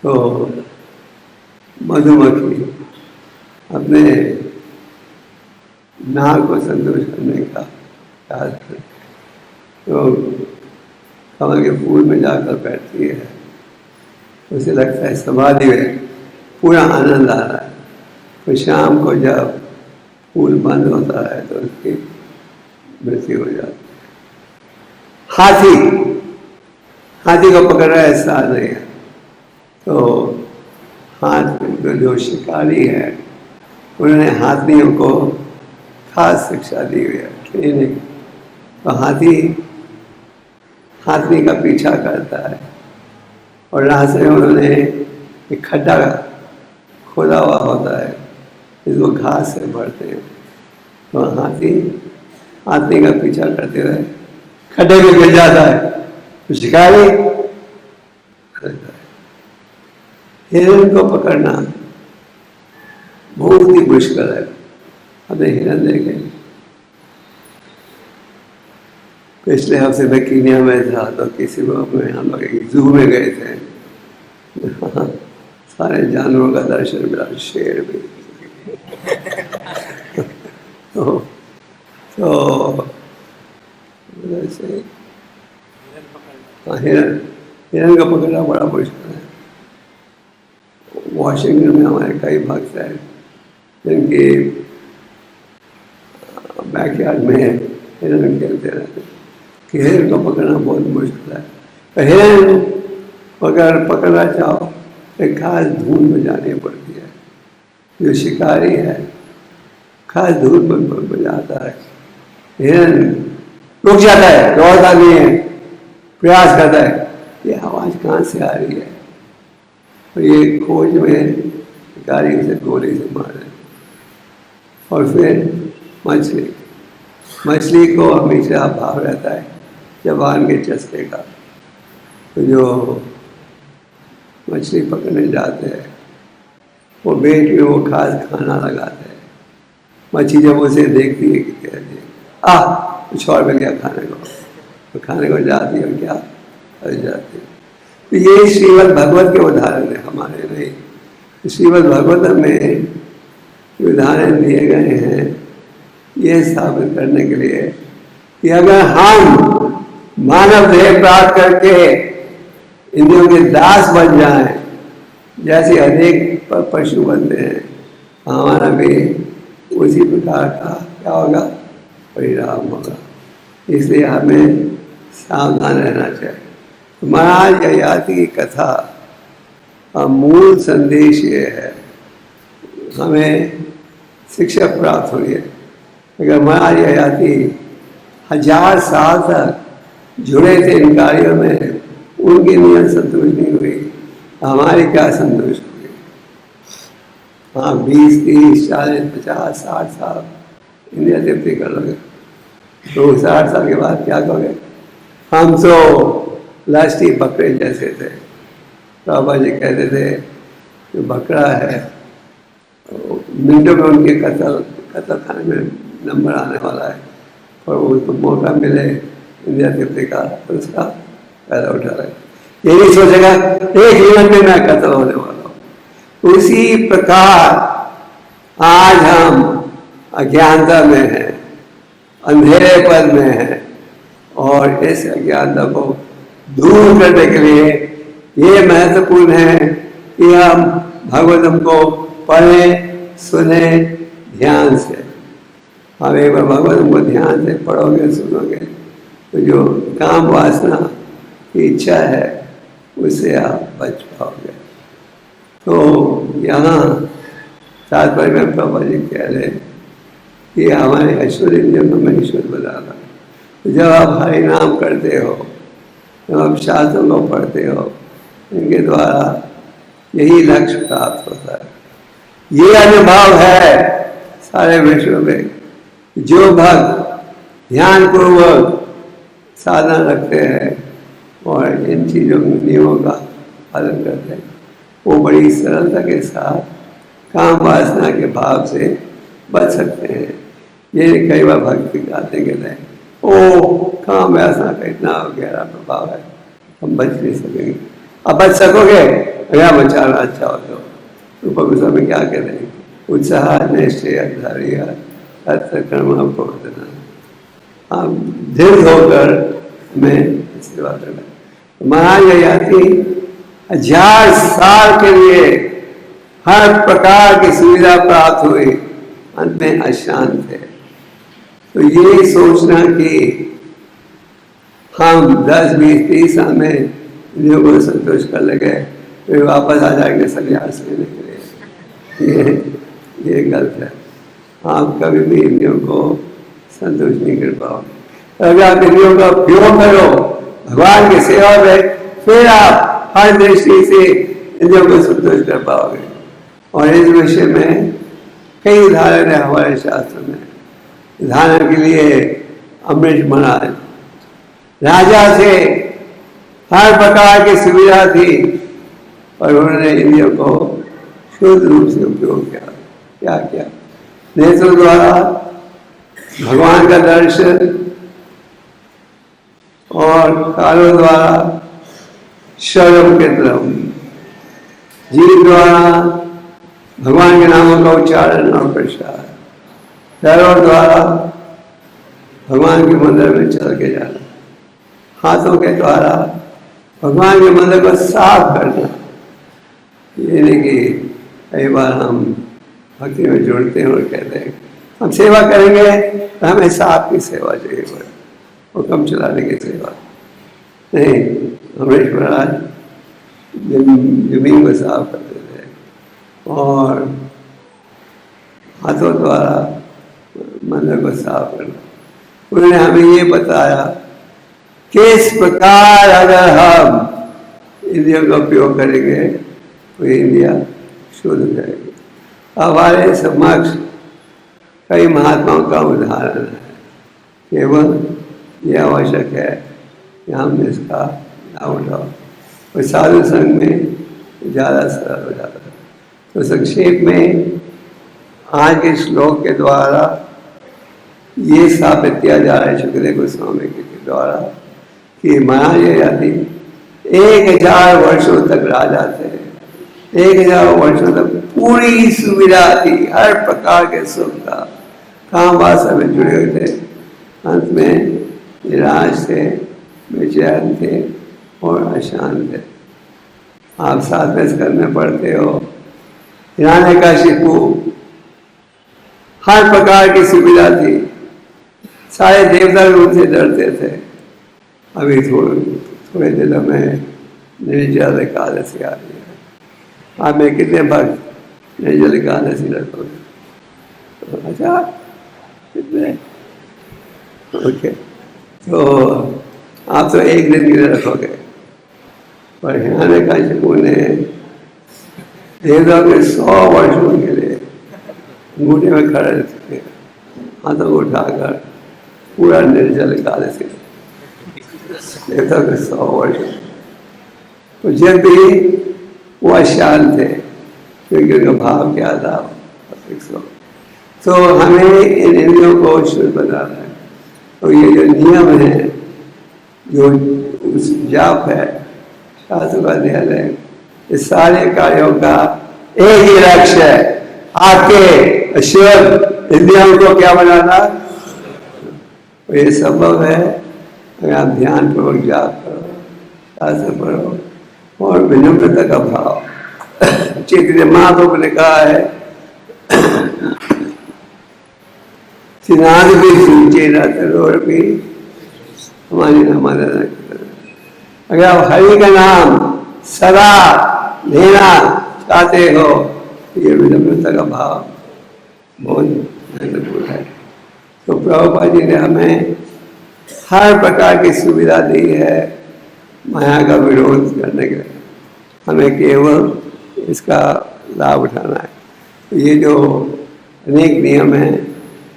तो मधुमक्खी अपने नाक को संतुष्ट करने का प्रयास करती है। तो कमल के फूल में जाकर बैठती है, उसे लगता है समाधि में पूरा आनंद आ रहा है। तो शाम को जब फूल बंद होता है तो उसकी मृत्यु हो जाती है। हाथी को पकड़ रहा है ऐसा नहीं है। तो हाथ जो शिकारी है उन्होंने हाथियों को खास शिक्षा दी हुई है, ट्रेनिंग। तो हाथी का पीछा करता है और रास्ते में उन्होंने एक खड्डा खोदा हुआ होता है जिसको घास से भरते हैं। तो हाथी का पीछा करते हुए खड्डे में गिर जाता है तो शिकारी हिरण को पकड़ना बहुत ही मुश्किल है। हमने हिरण देखे, पिछले हफ्ते में कीनिया में था तो किसी को हम लोग एक जू में गए थे, सारे जानवरों का दर्शन मिला, शेर भी। तो वैसे हिरण को पकड़ना बड़ा मुश्किल है। वॉशिंगटन में हमारे कई भक्त हैं जिनके बैकयार्ड में हिरण खेलते रहते हैं कि हिरण को पकड़ना बहुत मुश्किल है। तो हिरण अगर पकड़ना चाहो एक खास धुन में जानी पड़ती है। जो शिकारी है खास धुन में बजाता है, हिरण रुक जाता है, दौड़ता नहीं है, प्रयास करता है ये आवाज़ कहाँ से आ रही है। तो ये खोज में शिकारी उसे गोली से मारे और फिर मछली, मछली को हमेशा भाव रहता है जबान के चस्के का। तो जो मछली पकड़ने जाते हैं वो बेट में वो खास खाना लगाते हैं। मछली जब उसे देखती है कि कहती है कुछ और मिल गया खाने को, तो खाने को जाती है और क्या कर जाती है। तो ये श्रीमद् भागवत के उदाहरण है, हमारे नहीं। श्रीमद् भागवत में उदाहरण दिए गए हैं ये स्थापित करने के लिए कि अगर हम मानव देह प्राप्त करके इंद्रियों के दास बन जाएं, जैसे अनेक पशु बनते हैं, हमारा भी उसी प्रकार का क्या होगा, परिणाम होगा। इसलिए हमें सावधान रहना चाहिए। तो महाराज ययाति की कथा का मूल संदेश ये है, हमें शिक्षा प्राप्त हुई है। अगर महाराज ययाति 1000 साल तक जुड़े थे इन कार्यों में, उनकी नियत संतुष्ट नहीं हुई, हमारी क्या संतुष्ट हुई? हाँ, 20, 30, 40, 50, 60 साल इंद्रिय तृप्ति कर लोगे, तो 60 साल के बाद क्या करोगे? हम तो लास्टी बकरे जैसे थे। बाबा जी कहते थे कि बकरा है, मिनटों में उनके कत्ल खाने में नंबर आने वाला है, और उसको मौका मिले इंद्रिय तृप्ति का तो उसका फायदा उठा रहे। ये नहीं सोचेगा एक जीवन में मैं कत्ल होने वाला हूँ। उसी प्रकार आज हम अज्ञानता में हैं, अंधेरे पद में हैं, और इस अज्ञानता को दूर करने के लिए ये महत्वपूर्ण है कि हम भागवतम को पढ़ें, सुने ध्यान से। हम एक बार भगवान को ध्यान से पढ़ोगे, सुनोगे, तो जो काम वासना की इच्छा है उससे आप बच पाओगे। तो यहाँ तात्पर्य में प्रभु जी कह रहे कि हमारे ऐश्वर्य इंद्रियों को मैं ईश्वर बनाना। तो जब आप हरि नाम करते हो, जब आप शास्त्रों को पढ़ते हो, इनके द्वारा यही लक्ष्य प्राप्त होता है। ये अनुभव है सारे विश्व में, जो भक्त ध्यान पूर्वक साधना रखते हैं और इन चीज़ों नियमों का पालन करते हैं, वो बड़ी सरलता के साथ काम वासना के भाव से बच सकते हैं। ये कई बार भक्ति गाते कहते हैं, ओ काम वासना का इतना गहरा प्रभाव है, हम बच नहीं सकेंगे। अब बच सकोगे अगर बचाना अच्छा हो तो पवित्र में क्या कह रहे हैं, उत्साह निश्चय धारिया कर्म प्रवर्तना। हम दृढ़ होकर हमें सेवा करना। महाराज ययाति 1000 साल के लिए हर प्रकार की सुविधा प्राप्त हुई, अंत में अशांत थे। तो ये सोचना कि हम 10, 20, 30 साल में इंद्रियों को संतुष्ट कर लेंगे, फिर वापस आ जाएंगे संन्यास लेने के लिए, ये गलत है। आप कभी भी इंद्रियों को संतुष्ट नहीं कर पाओगे। अगर आप इंद्रियों का उपयोग करो भगवान की सेवा में, फिर आप हर दृष्टि से इंद्रियों को संतुष्ट कर पाओगे। और इस विषय में कई उदाहरण है हमारे शास्त्र में। उदाहरण के लिए अमरीश महाराज, राजा से हर प्रकार की सुविधा थी, पर उन्होंने इंद्रियों को शुद्ध रूप से उपयोग किया। क्या किया? नेत्रों द्वारा भगवान का दर्शन और कानों द्वारा श्रवण कीर्तन, जीव द्वारा भगवान के नामों का उच्चारण और प्रसार, पैरों द्वारा भगवान के मंदिर में चल के जाना, हाथों के द्वारा भगवान के मंदिर को साफ करना। ये नहीं कि कई बार हम भक्ति में जुड़ते हैं और कहते हैं हम सेवा करेंगे तो हमें साफ की सेवा चाहिए, हुक्म चलाने की सेवा नहीं। अमरीश महाराज जमीन को साफ करते थे और हाथों द्वारा मंदिर को साफ करना। उन्होंने हमें ये बताया किस प्रकार अगर हम इंद्रियों का उपयोग करेंगे तो इंद्रिया शुद्ध हो जाएगी। हमारे समक्ष कई महात्माओं का उदाहरण है। केवल यह आवश्यक है कि हम इसका लाभ उठाओ और साधु संग में ज़्यादा सरल हो जाता है। तो संक्षेप में आज के श्लोक के द्वारा ये स्थापित किया जा रहा है शुक्रदेव गोस्वामी के द्वारा कि महाराज ययाति 1000 वर्षों तक राजा थे। 1000 वर्षों तक पूरी सुविधा थी, हर प्रकार के सुख था, काम वासना में जुड़े हुए थे। अंत में निराश थे, बेचैन थे और अशांत थे। आप साथ में करने पड़ते हो। हिरण्यकशिपु हर प्रकार की सुविधा थी, सारे देवता भी उनसे डरते थे। अभी थोड़े दिनों में निर्जल एकादशी आ रही है। आप में कितने भक्त निर्जल एकादशी रखोगे? अच्छा, कितने? ओके, तो आप तो एक दिन के लिए रखोगे, पर हिरण्यकशिपु ने देवता के 100 वर्षों के लिए अंगूठे में खड़े थे, हाथों को उठाकर पूरा निर्जल एकादशी देवता के 100 वर्ष। तो जब भी वो अशांत थे क्योंकि उनका भाव क्या था, तो हमें इन इंद्रियों को शुद्ध बनाना है। तो ये जो नियम है, जो जाप है, शास्त्र का ध्यान है, इस सारे कार्यों का एक ही लक्ष्य है, आपके शुद्ध इंद्रियों को क्या बनाना। तो ये संभव है अगर आप ध्यान पूर्वक जाप करो, शास्त्र पढ़ो और विनम्रता का भाव। चैतन्य महाप्रभु ने कहा है, सिनाद भी सूचे न तरोड़ भी हमारी हमारा। अगर आप हरि का नाम सदा लेना चाहते हो, ये विनम्रता का भाव बहुत महत्वपूर्ण है। तो प्रभुपाद जी ने हमें हर प्रकार की सुविधा दी है माया का विरोध करने के लिए, हमें केवल इसका लाभ उठाना है। तो ये जो अनेक नियम हैं,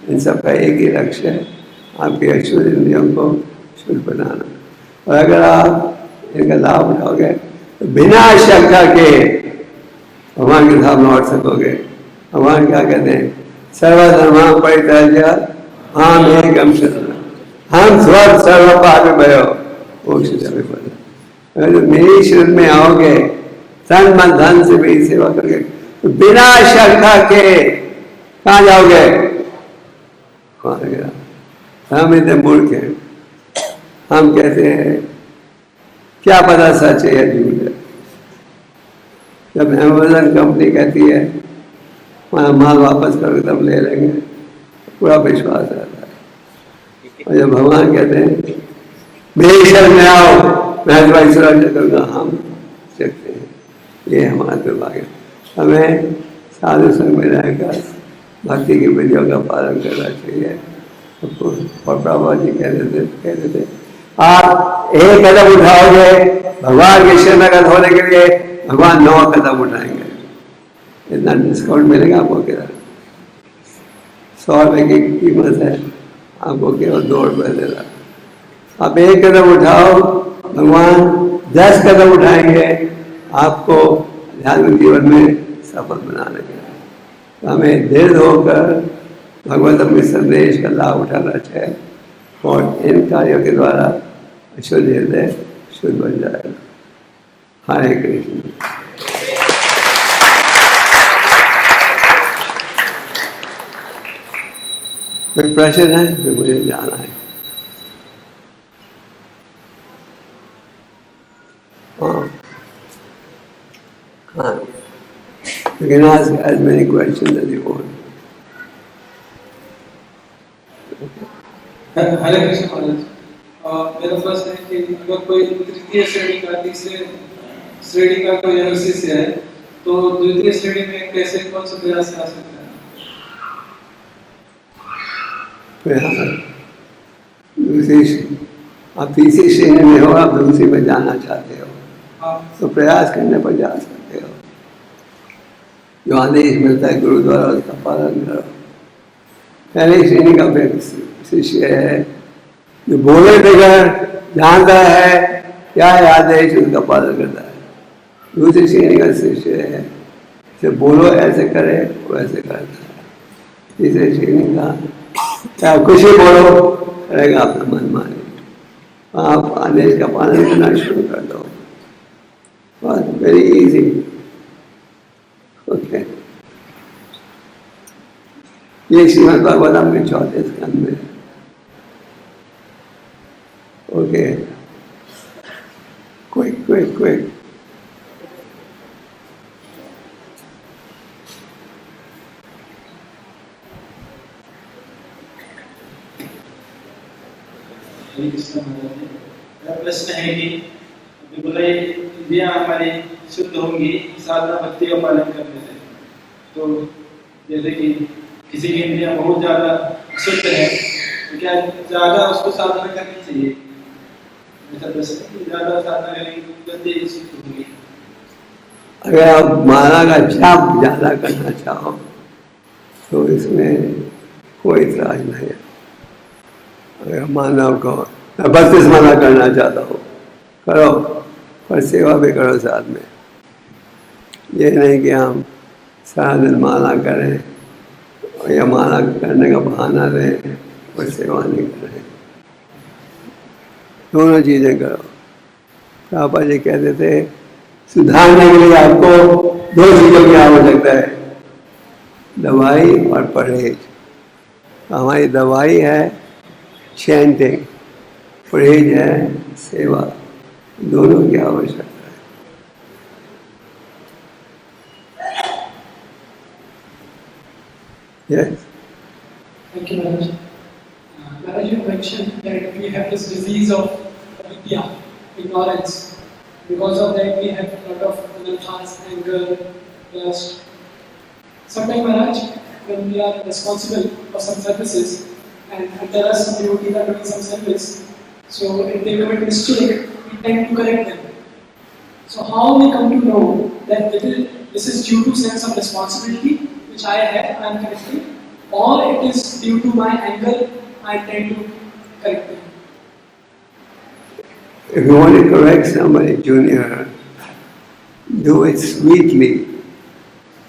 इन सब का एक ही लक्ष्य है, आपके अशुद्ध इंद्रियों को शुद्ध बनाना। और अगर आप इनका लाभ उठाओगे तो बिना शंका के भगवान के धाम लौट सकोगे। भगवान क्या कहते हैं, सर्वधर्मान् परित्यज्य माम् एकं शरणं अहं त्वं सर्वपापेभ्यो मोक्षयिष्यामि। अगर मेरी शरण में आओगे, तन मन धन से मेरी सेवा करोगे, तो बिना शंका के कहाँ जाओगे? हम इतने मूर्ख हैं, हम कहते हैं क्या पता सच है या झूठ है। जब अमेज़न कंपनी कहती है हमारा माल वापस करो तब ले लेंगे, पूरा विश्वास रहता है। और जब भगवान कहते हैं मेरी शरण में आओ, मैं तुम्हारी सुरक्षा करूँगा, हम सकते हैं। ये हमारा दुर्भाग्य। हमें साधु संग में रहकर भक्ति की विधियों का पालन करना चाहिए। और प्रभु जी कहते थे आप एक कदम उठाओगे भगवान के शरणागत होने के लिए, भगवान 9 कदम उठाएंगे। इतना डिस्काउंट मिलेगा आपको क्या? 100 रुपये की कीमत है, आपको केवल 2 रुपये दे रहा। आप एक कदम उठाओ, भगवान 10 कदम उठाएंगे आपको आध्यात्मिक जीवन में सफल बनाने के लिए। तो हमें दृढ़ होकर भगवत अपने संदेश का लाभ उठाना चाहिए और इन कार्यों के द्वारा शुद्ध हृदय शुद्ध बन जाएगा। हरे कृष्ण। कोई प्रश्न है तो मुझे जाना है। हाँ, you can ask as many questions as you want. हरे कृष्ण महाराज, मेरा प्रश्न है कि अगर कोई तृतीय श्रेणी का, तीसरे श्रेणी का कोई शिष्य है, तो द्वितीय श्रेणी में कैसे कौन सा प्रयास कर सकता है? आप तीसरी श्रेणी में हो, आप दूसरी में जाना चाहते हो, तो प्रयास करने पर जा सकते हो। जो आदेश मिलता है गुरु द्वारा उसका पालन करो। पहले श्रेणी का शिष्य है जो बोले बगैर जानता है क्या आदेश उसका पालन करता है। दूसरी श्रेणी का शिष्य है जो बोलो ऐसे करे वैसे करता है। तीसरी श्रेणी का क्या कुछ ही बोलो करेगा अपना मन माने, आप आदेश का पालन करना शुरू कर दो, बस वेरी इजी। ओके, ये श्रीमद् भागवतम के 34 स्कंद में। ओके, क्विक प्रश्न है कि बोला इंद्रियां हमारी शुद्ध होंगी साधना भक्ति का पालन करने से। तो जैसे कि किसी की इंद्रियां बहुत ज्यादा शुद्ध है तो क्या ज्यादा उसको साधना करनी चाहिए? ऐसा प्रश्न, ज्यादा साधना करेंगे तो गंदे शुद्ध होंगी। अगर आप माला का जाप ज्यादा करना चाहो तो इसमें कोई इतराज नहीं है। अगर मानव को 32 माला करना चाहता हो करो, पर सेवा भी करो साथ में। ये नहीं कि हम सारा दिन माला करें या माला करने का बहाना दें और सेवा नहीं करें। दोनों चीज़ें करो। पापा जी कहते थे सुधारने के लिए आपको 2 चीज़ों की आवश्यकता है, दवाई और परहेज। हमारी दवाई है चैंटिंग, परहेज है सेवा, दोनों की आवश्यकता है। Yes. Thank you, Maharaj. Maharaj, you mentioned that we have this disease of avidya, ignorance. Because of that, we have a lot of anarthas, anger, lust. Sometimes, Maharaj, when we are responsible for some services, and there are some devotees are doing some service, so if they commit mistake, we tend to correct them. So how we come to know that this is due to sense of responsibility which I have, I am correcting, or it is due to my anger, I tend to correct them? If you want to correct somebody junior, do it sweetly,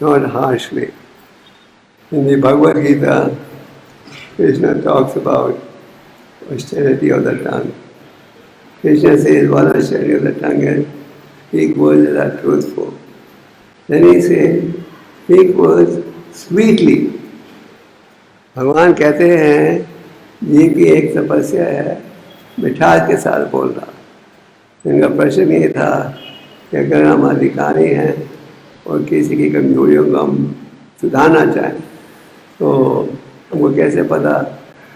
not harshly. In the Bhagavad Gita, Krishna talks about austerity of the tongue. Krishna says one austerity of the tongue is speak words that are truthful. Then he says speak words sweetly. भगवान कहते हैं ये भी एक तपस्या है मिठास के साथ बोलना। इनका प्रश्न ये था कि अगर हम अधिकारी हैं और किसी की कमजोरियों को हम सुधारना चाहें तो हमको कैसे पता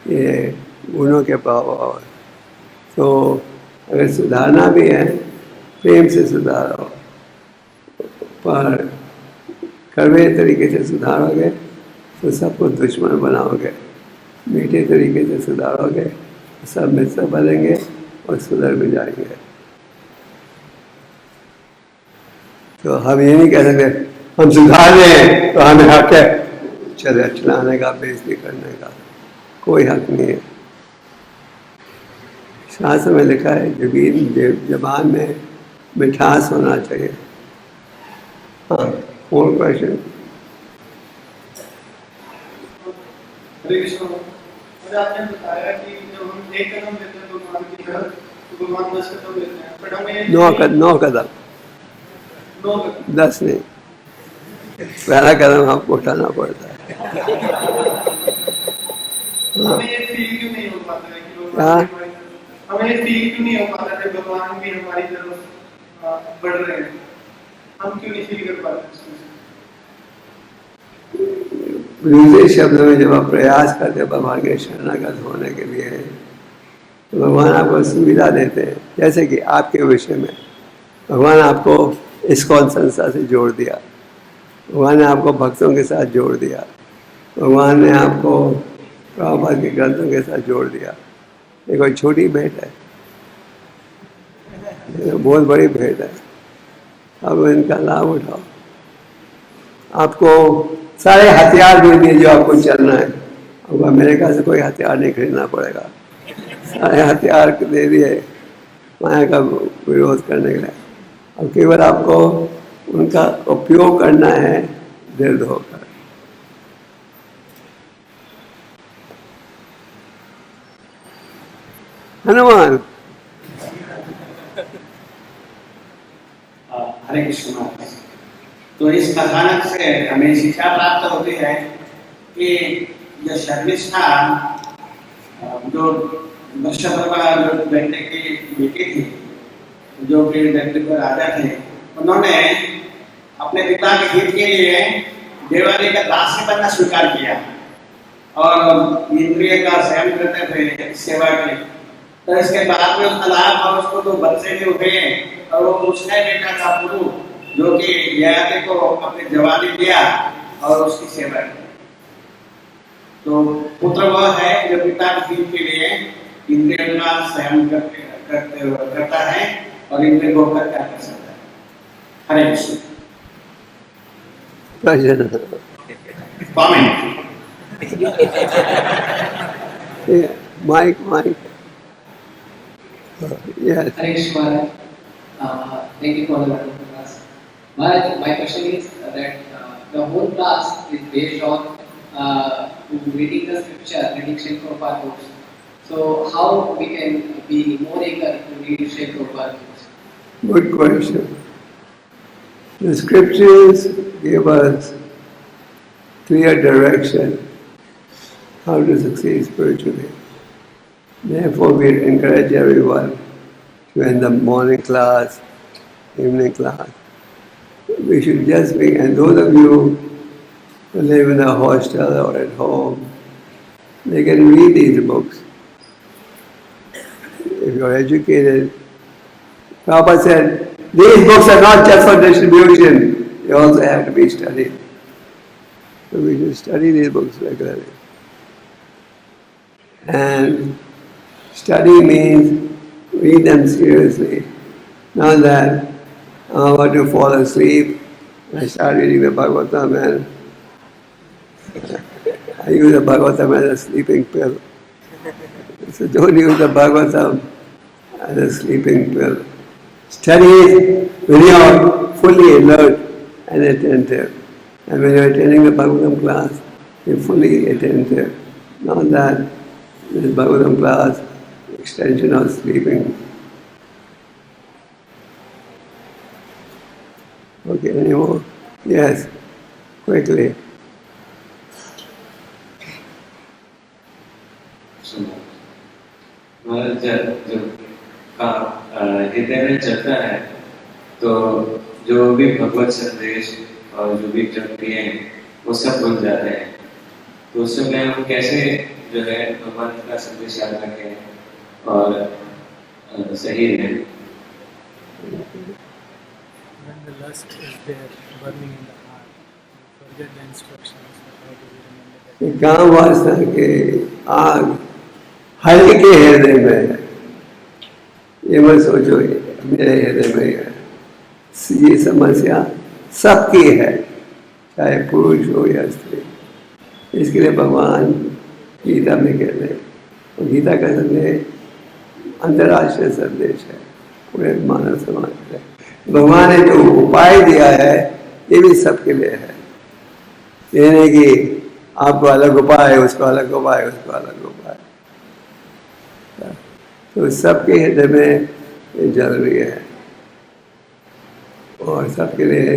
ये गुणों के प्रभाव। तो अगर सुधारना भी है प्रेम से सुधारो, पर कड़वे तरीके से सुधारोगे तो सबको दुश्मन बनाओगे, मीठे तरीके से सुधारोगे सब मित्र बनेंगे और सुधर भी जाएंगे। तो हम ये नहीं कह सकते हम सुधार लें तो हमें हक है चले चलाने का, बेइज्जती करने का, कोई हक नहीं है। शास्त्र में लिखा है जबान में मिठास होना चाहिए। हाँ, और क्वेश्चन? हरे कृष्ण। और आपने बताया कि जब हम एक कदम लेते हैं भगवान की तरफ तो भगवान 10 कदम लेते हैं, पर हमें 9 कदम 10 नहीं, पहला कदम आपको उठाना पड़ता है। हमें ये फील क्यों नहीं हो पाता है कि भगवान हमें ये फील क्यों नहीं हो पाता है भगवान भी हमारी तरफ बढ़ रहे हैं? हम क्यों नहीं फील कर पाते? दूसरे शब्द में जब आप प्रयास करते भगवान के शरणागत होने के लिए तो भगवान आपको सुविधा देते हैं। जैसे कि आपके विषय में भगवान आपको इस्कॉन संस्था से जोड़ दिया, भगवान ने आपको भक्तों के साथ जोड़ दिया, भगवान ने आपको प्रभुपाद के ग्रंथों के साथ जोड़ दिया। ये कोई छोटी भेंट है, बहुत बड़ी भेंट है। अब इनका लाभ उठाओ। आपको सारे हथियार दे दिए जो आपको चलना है, अब अमेरिका से कोई हथियार नहीं खरीदना पड़ेगा, सारे हथियार दे दिए माया का विरोध करने के लिए। अब केवल आपको उनका उपयोग करना है दृढ़ होकर। हनुमान हरे कृष्ण महाराज। तो इस कथानक से हमें शिक्षा प्राप्त होती है कि जो शर्मिष्ठा जो वृषभर्मा जो बेटे की बेटी थी, जो कि दरिद्र पर राजा थे, उन्होंने अपने पिता के हित के लिए देवाली का दासी बनना स्वीकार किया और इंद्रिय का संयम करते थे सेवा के लिए। तो इसके बाद में उसका लाभ और उसको तो बच्चे भी हुए और वो उसने बेटा था पुरु, जो कि ययाति को अपनी जवानी दिया और उसकी सेवा की। तो पुत्र वह है जो पिता के हित के लिए इंद्रियों का संयम करता है और इंद्रिय को होकर क्या कर सकता है। हरे कृष्ण। कमेंट माइक yes. Hare Krishna Maharaj. Thank you for the wonderful class. Maharaj, my question is that the whole class is based on reading the scripture, reading Sri Prabhupada books. So how we can be more eager to read Sri Prabhupada books? Good question. The scriptures give us clear direction how to succeed spiritually. Therefore, we encourage everyone to in the morning class, evening class. We should just be, and those of you who live in a hostel or at home, they can read these books. If you're educated, Prabhupada said, these books are not just for distribution, they also have to be studied. So we should study these books regularly. And study means read them seriously. Not that I want to fall asleep, I start reading the Bhagavatam and I use the Bhagavatam as a sleeping pill. So don't use the Bhagavatam as a sleeping pill. Study is when you are fully alert and attentive. And when you are attending the Bhagavatam class, you are fully attentive. Not that this Bhagavatam class extension of sleeping. Okay, any more? Yes, quickly. हृदय में चलता है तो जो भी भगवत संदेश और जो भी जपी हैं वो सब बन जाते हैं। तो उस समय हम कैसे जो है भगवान का संदेश याद रखें और सही रहे। When the lust is there, burning in the heart, you forget the instructions. How do we remember that? काम वासना के आग हल्के हृदय में है, ये मत सोचो मेरे हृदय में है। ये समस्या सबकी है, चाहे पुरुष हो या स्त्री। इसके लिए भगवान गीता में कहते हैं, और गीता का संदेश अंतर्राष्ट्रीय संदेश है, पूरे मानव समाज का। भगवान ने जो उपाय दिया है ये भी सबके लिए है। ये नहीं कि आपको अलग उपाय है, उसको अलग उपाय है, उसको अलग उपाय। तो सबके हृदय में ये जरूरी है और सबके लिए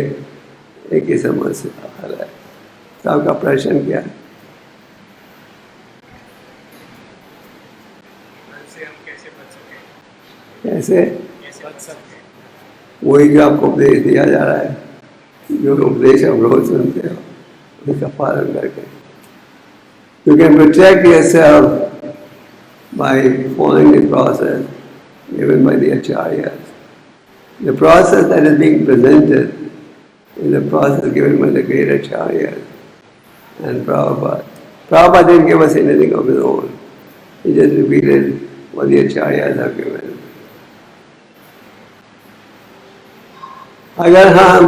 एक ही समस्या हल है। तो आपका प्रश्न क्या है? कैसे बच सकते हैं? वही जो आपको उपदेश दिया जा रहा है, जो उपदेश आप रोज सुनते हो उसका पालन करके you can protect yourself by following the process given by the acharyas. The process that is being presented is the process given by the great acharyas and Prabhupada. Prabhupada didn't give us anything of his own. He just repeated what the acharyas have given. अगर हम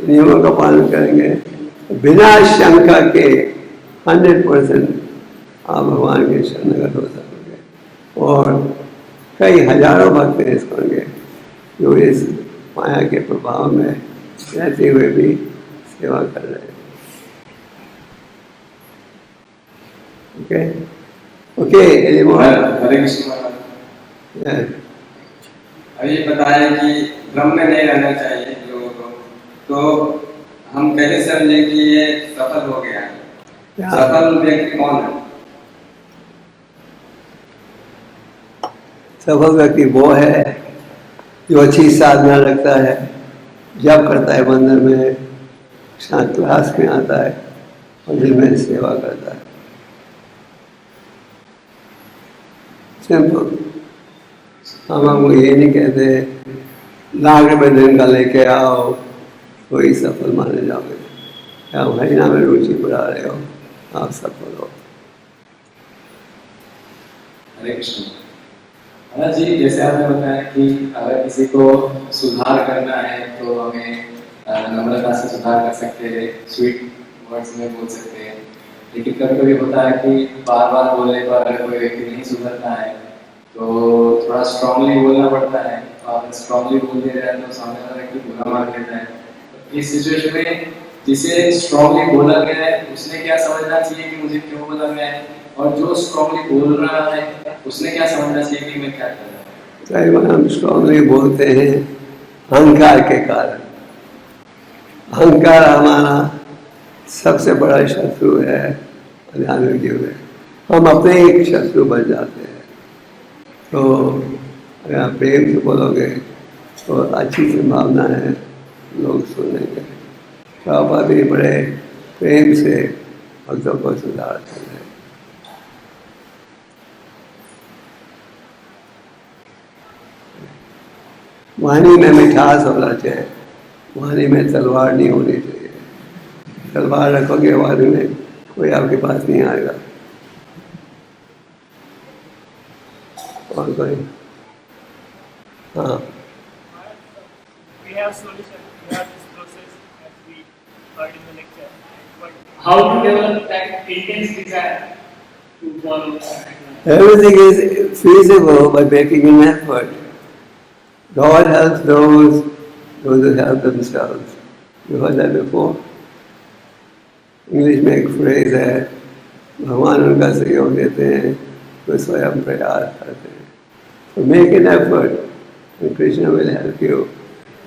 नियमों का पालन करेंगे बिना शंका के 100% आप भगवान के शरणगत हो सकोगे। और कई हजारों भक्त ऐसे होंगे जो इस माया के प्रभाव में रहते हुए भी सेवा कर रहे हैं। ओके ओके हरे कृष्ण महाराज। अभी बताया कि भ्रम में नहीं रहना चाहिए लोगों को, तो हम कैसे समझे कि ये सफल हो गया? सफल व्यक्ति कौन है? सफल व्यक्ति वो है जो अच्छी साधना रखता है, जप करता है, मंदिर में शांत क्लास में आता है और दिल में सेवा करता है। सिंपल। हम आपको ये नहीं कहते लाख रुपये दिन का लेके आओ तो ही सफल माने जाओगे, या हरिना में रुचि बढ़ा रहे हो आप सफल हो। हरे कृष्ण महाराज जी, जैसे आपने बताया कि अगर किसी को सुधार करना है तो हमें नम्रता से सुधार कर सकते हैं, स्वीट वर्ड्स में बोल सकते हैं, लेकिन कभी कभी होता है कि बार बार बोलने पर अगर कोई व्यक्ति नहीं सुधरता है तो थोड़ा स्ट्रांगली बोलना पड़ता है, और स्ट्रांगली बोल दे रहा है तो सामने वाला व्यक्ति बुरा मान लेता है। तो इस सिचुएशन में जिसे स्ट्रांगली बोला गया है उसने क्या समझना चाहिए कि मुझे क्यों बोला गया है, और जो स्ट्रांगली बोल रहा है उसने क्या समझना चाहिए कि मैं क्या कर रहा हूँ? कई बार हम स्ट्रांगली बोलते हैं अहंकार के कारण। अहंकार हमारा सबसे बड़ा शत्रु है ध्यान में। हम अपने एक शत्रु बन जाते हैं। तो अगर आप प्रेम से बोलोगे तो अच्छी संभावना है लोग सुनेंगे। प्रभुपाद भी बड़े प्रेम से भक्तों को सुधारते हैं। वाणी में मिठास होना चाहिए, वाणी में तलवार नहीं होनी चाहिए। तलवार रखोगे वाणी में कोई आपके पास नहीं आएगा। और कोई? हाँ, We have solution, we have this process as we heard in the lecture. But how to develop that intense desire to follow that? everything is feasible by making an effort. God helps those who help themselves. You heard that before? English में एक phrase है, भगवान उनका सहयोग देते हैं तो स्वयं प्रयास करते हैं। So make an effort and Krishna will help you.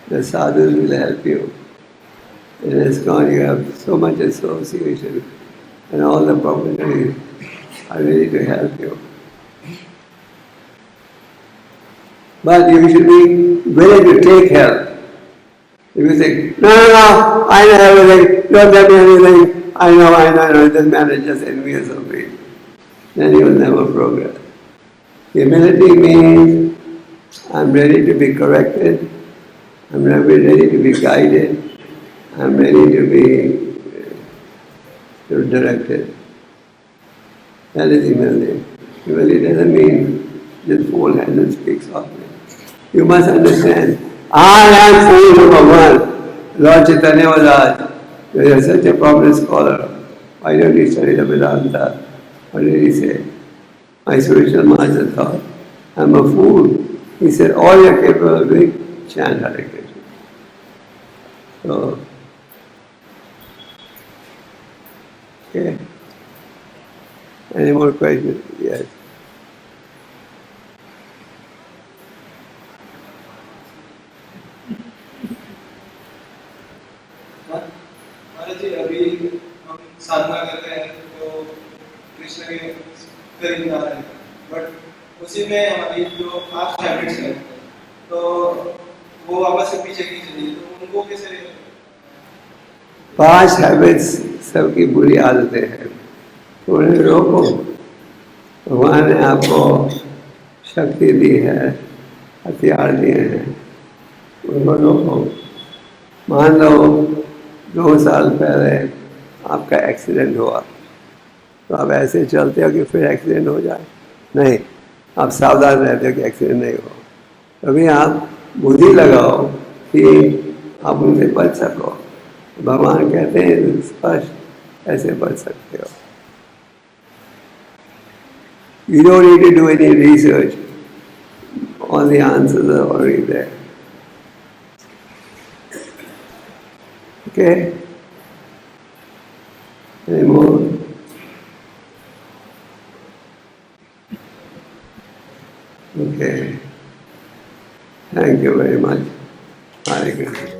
The sadhus will help you. In ISKCON you have so much association and all the proprietaries are ready to help you. But you should be willing to take help. If you think, no, I know everything, don't tell me anything, I know, this man is just envious of me, then you will never progress. Humility means I'm ready to be corrected, I'm ready to be guided, I'm ready to be directed. That is humility. Humility doesn't mean just fold hands and speak softly. You must understand, I am full of Bhagavan. Lord Chaitanya was asked, you are such a prominent scholar, why don't you study the Vedanta? What did he say? My spiritual master thought, I'm a fool. He said, all you are capable of doing, chant Hare Krishna. So, okay. Any more questions? Yes. महाराज जी, अभी हम साधना करते हैं तो कृष्ण के करीब जा रहे हैं, बट उसी में हमारी जो 5 हैबिट्स हैं तो वो वापस से पीछे खींच रही है, तो उनको कैसे? 5 हैबिट्स सबकी बुरी आदतें हैं, तो उन्हें रोको। भगवान ने आपको शक्ति दी है, हथियार दिए हैं, उनको रोको। मान लो 2 साल पहले आपका एक्सीडेंट हुआ, तो आप ऐसे चलते हो कि फिर एक्सीडेंट हो जाए? नहीं, आप सावधान रहते हो कि एक्सीडेंट नहीं हो। तभी आप बुद्धि लगाओ कि आप उनसे बच सको। भगवान कहते हैं स्पष्ट ऐसे बच सकते हो। You don't need to do any research. All the answers are already there. Okay? Any more? Okay. Thank you very much. Hare Krishna.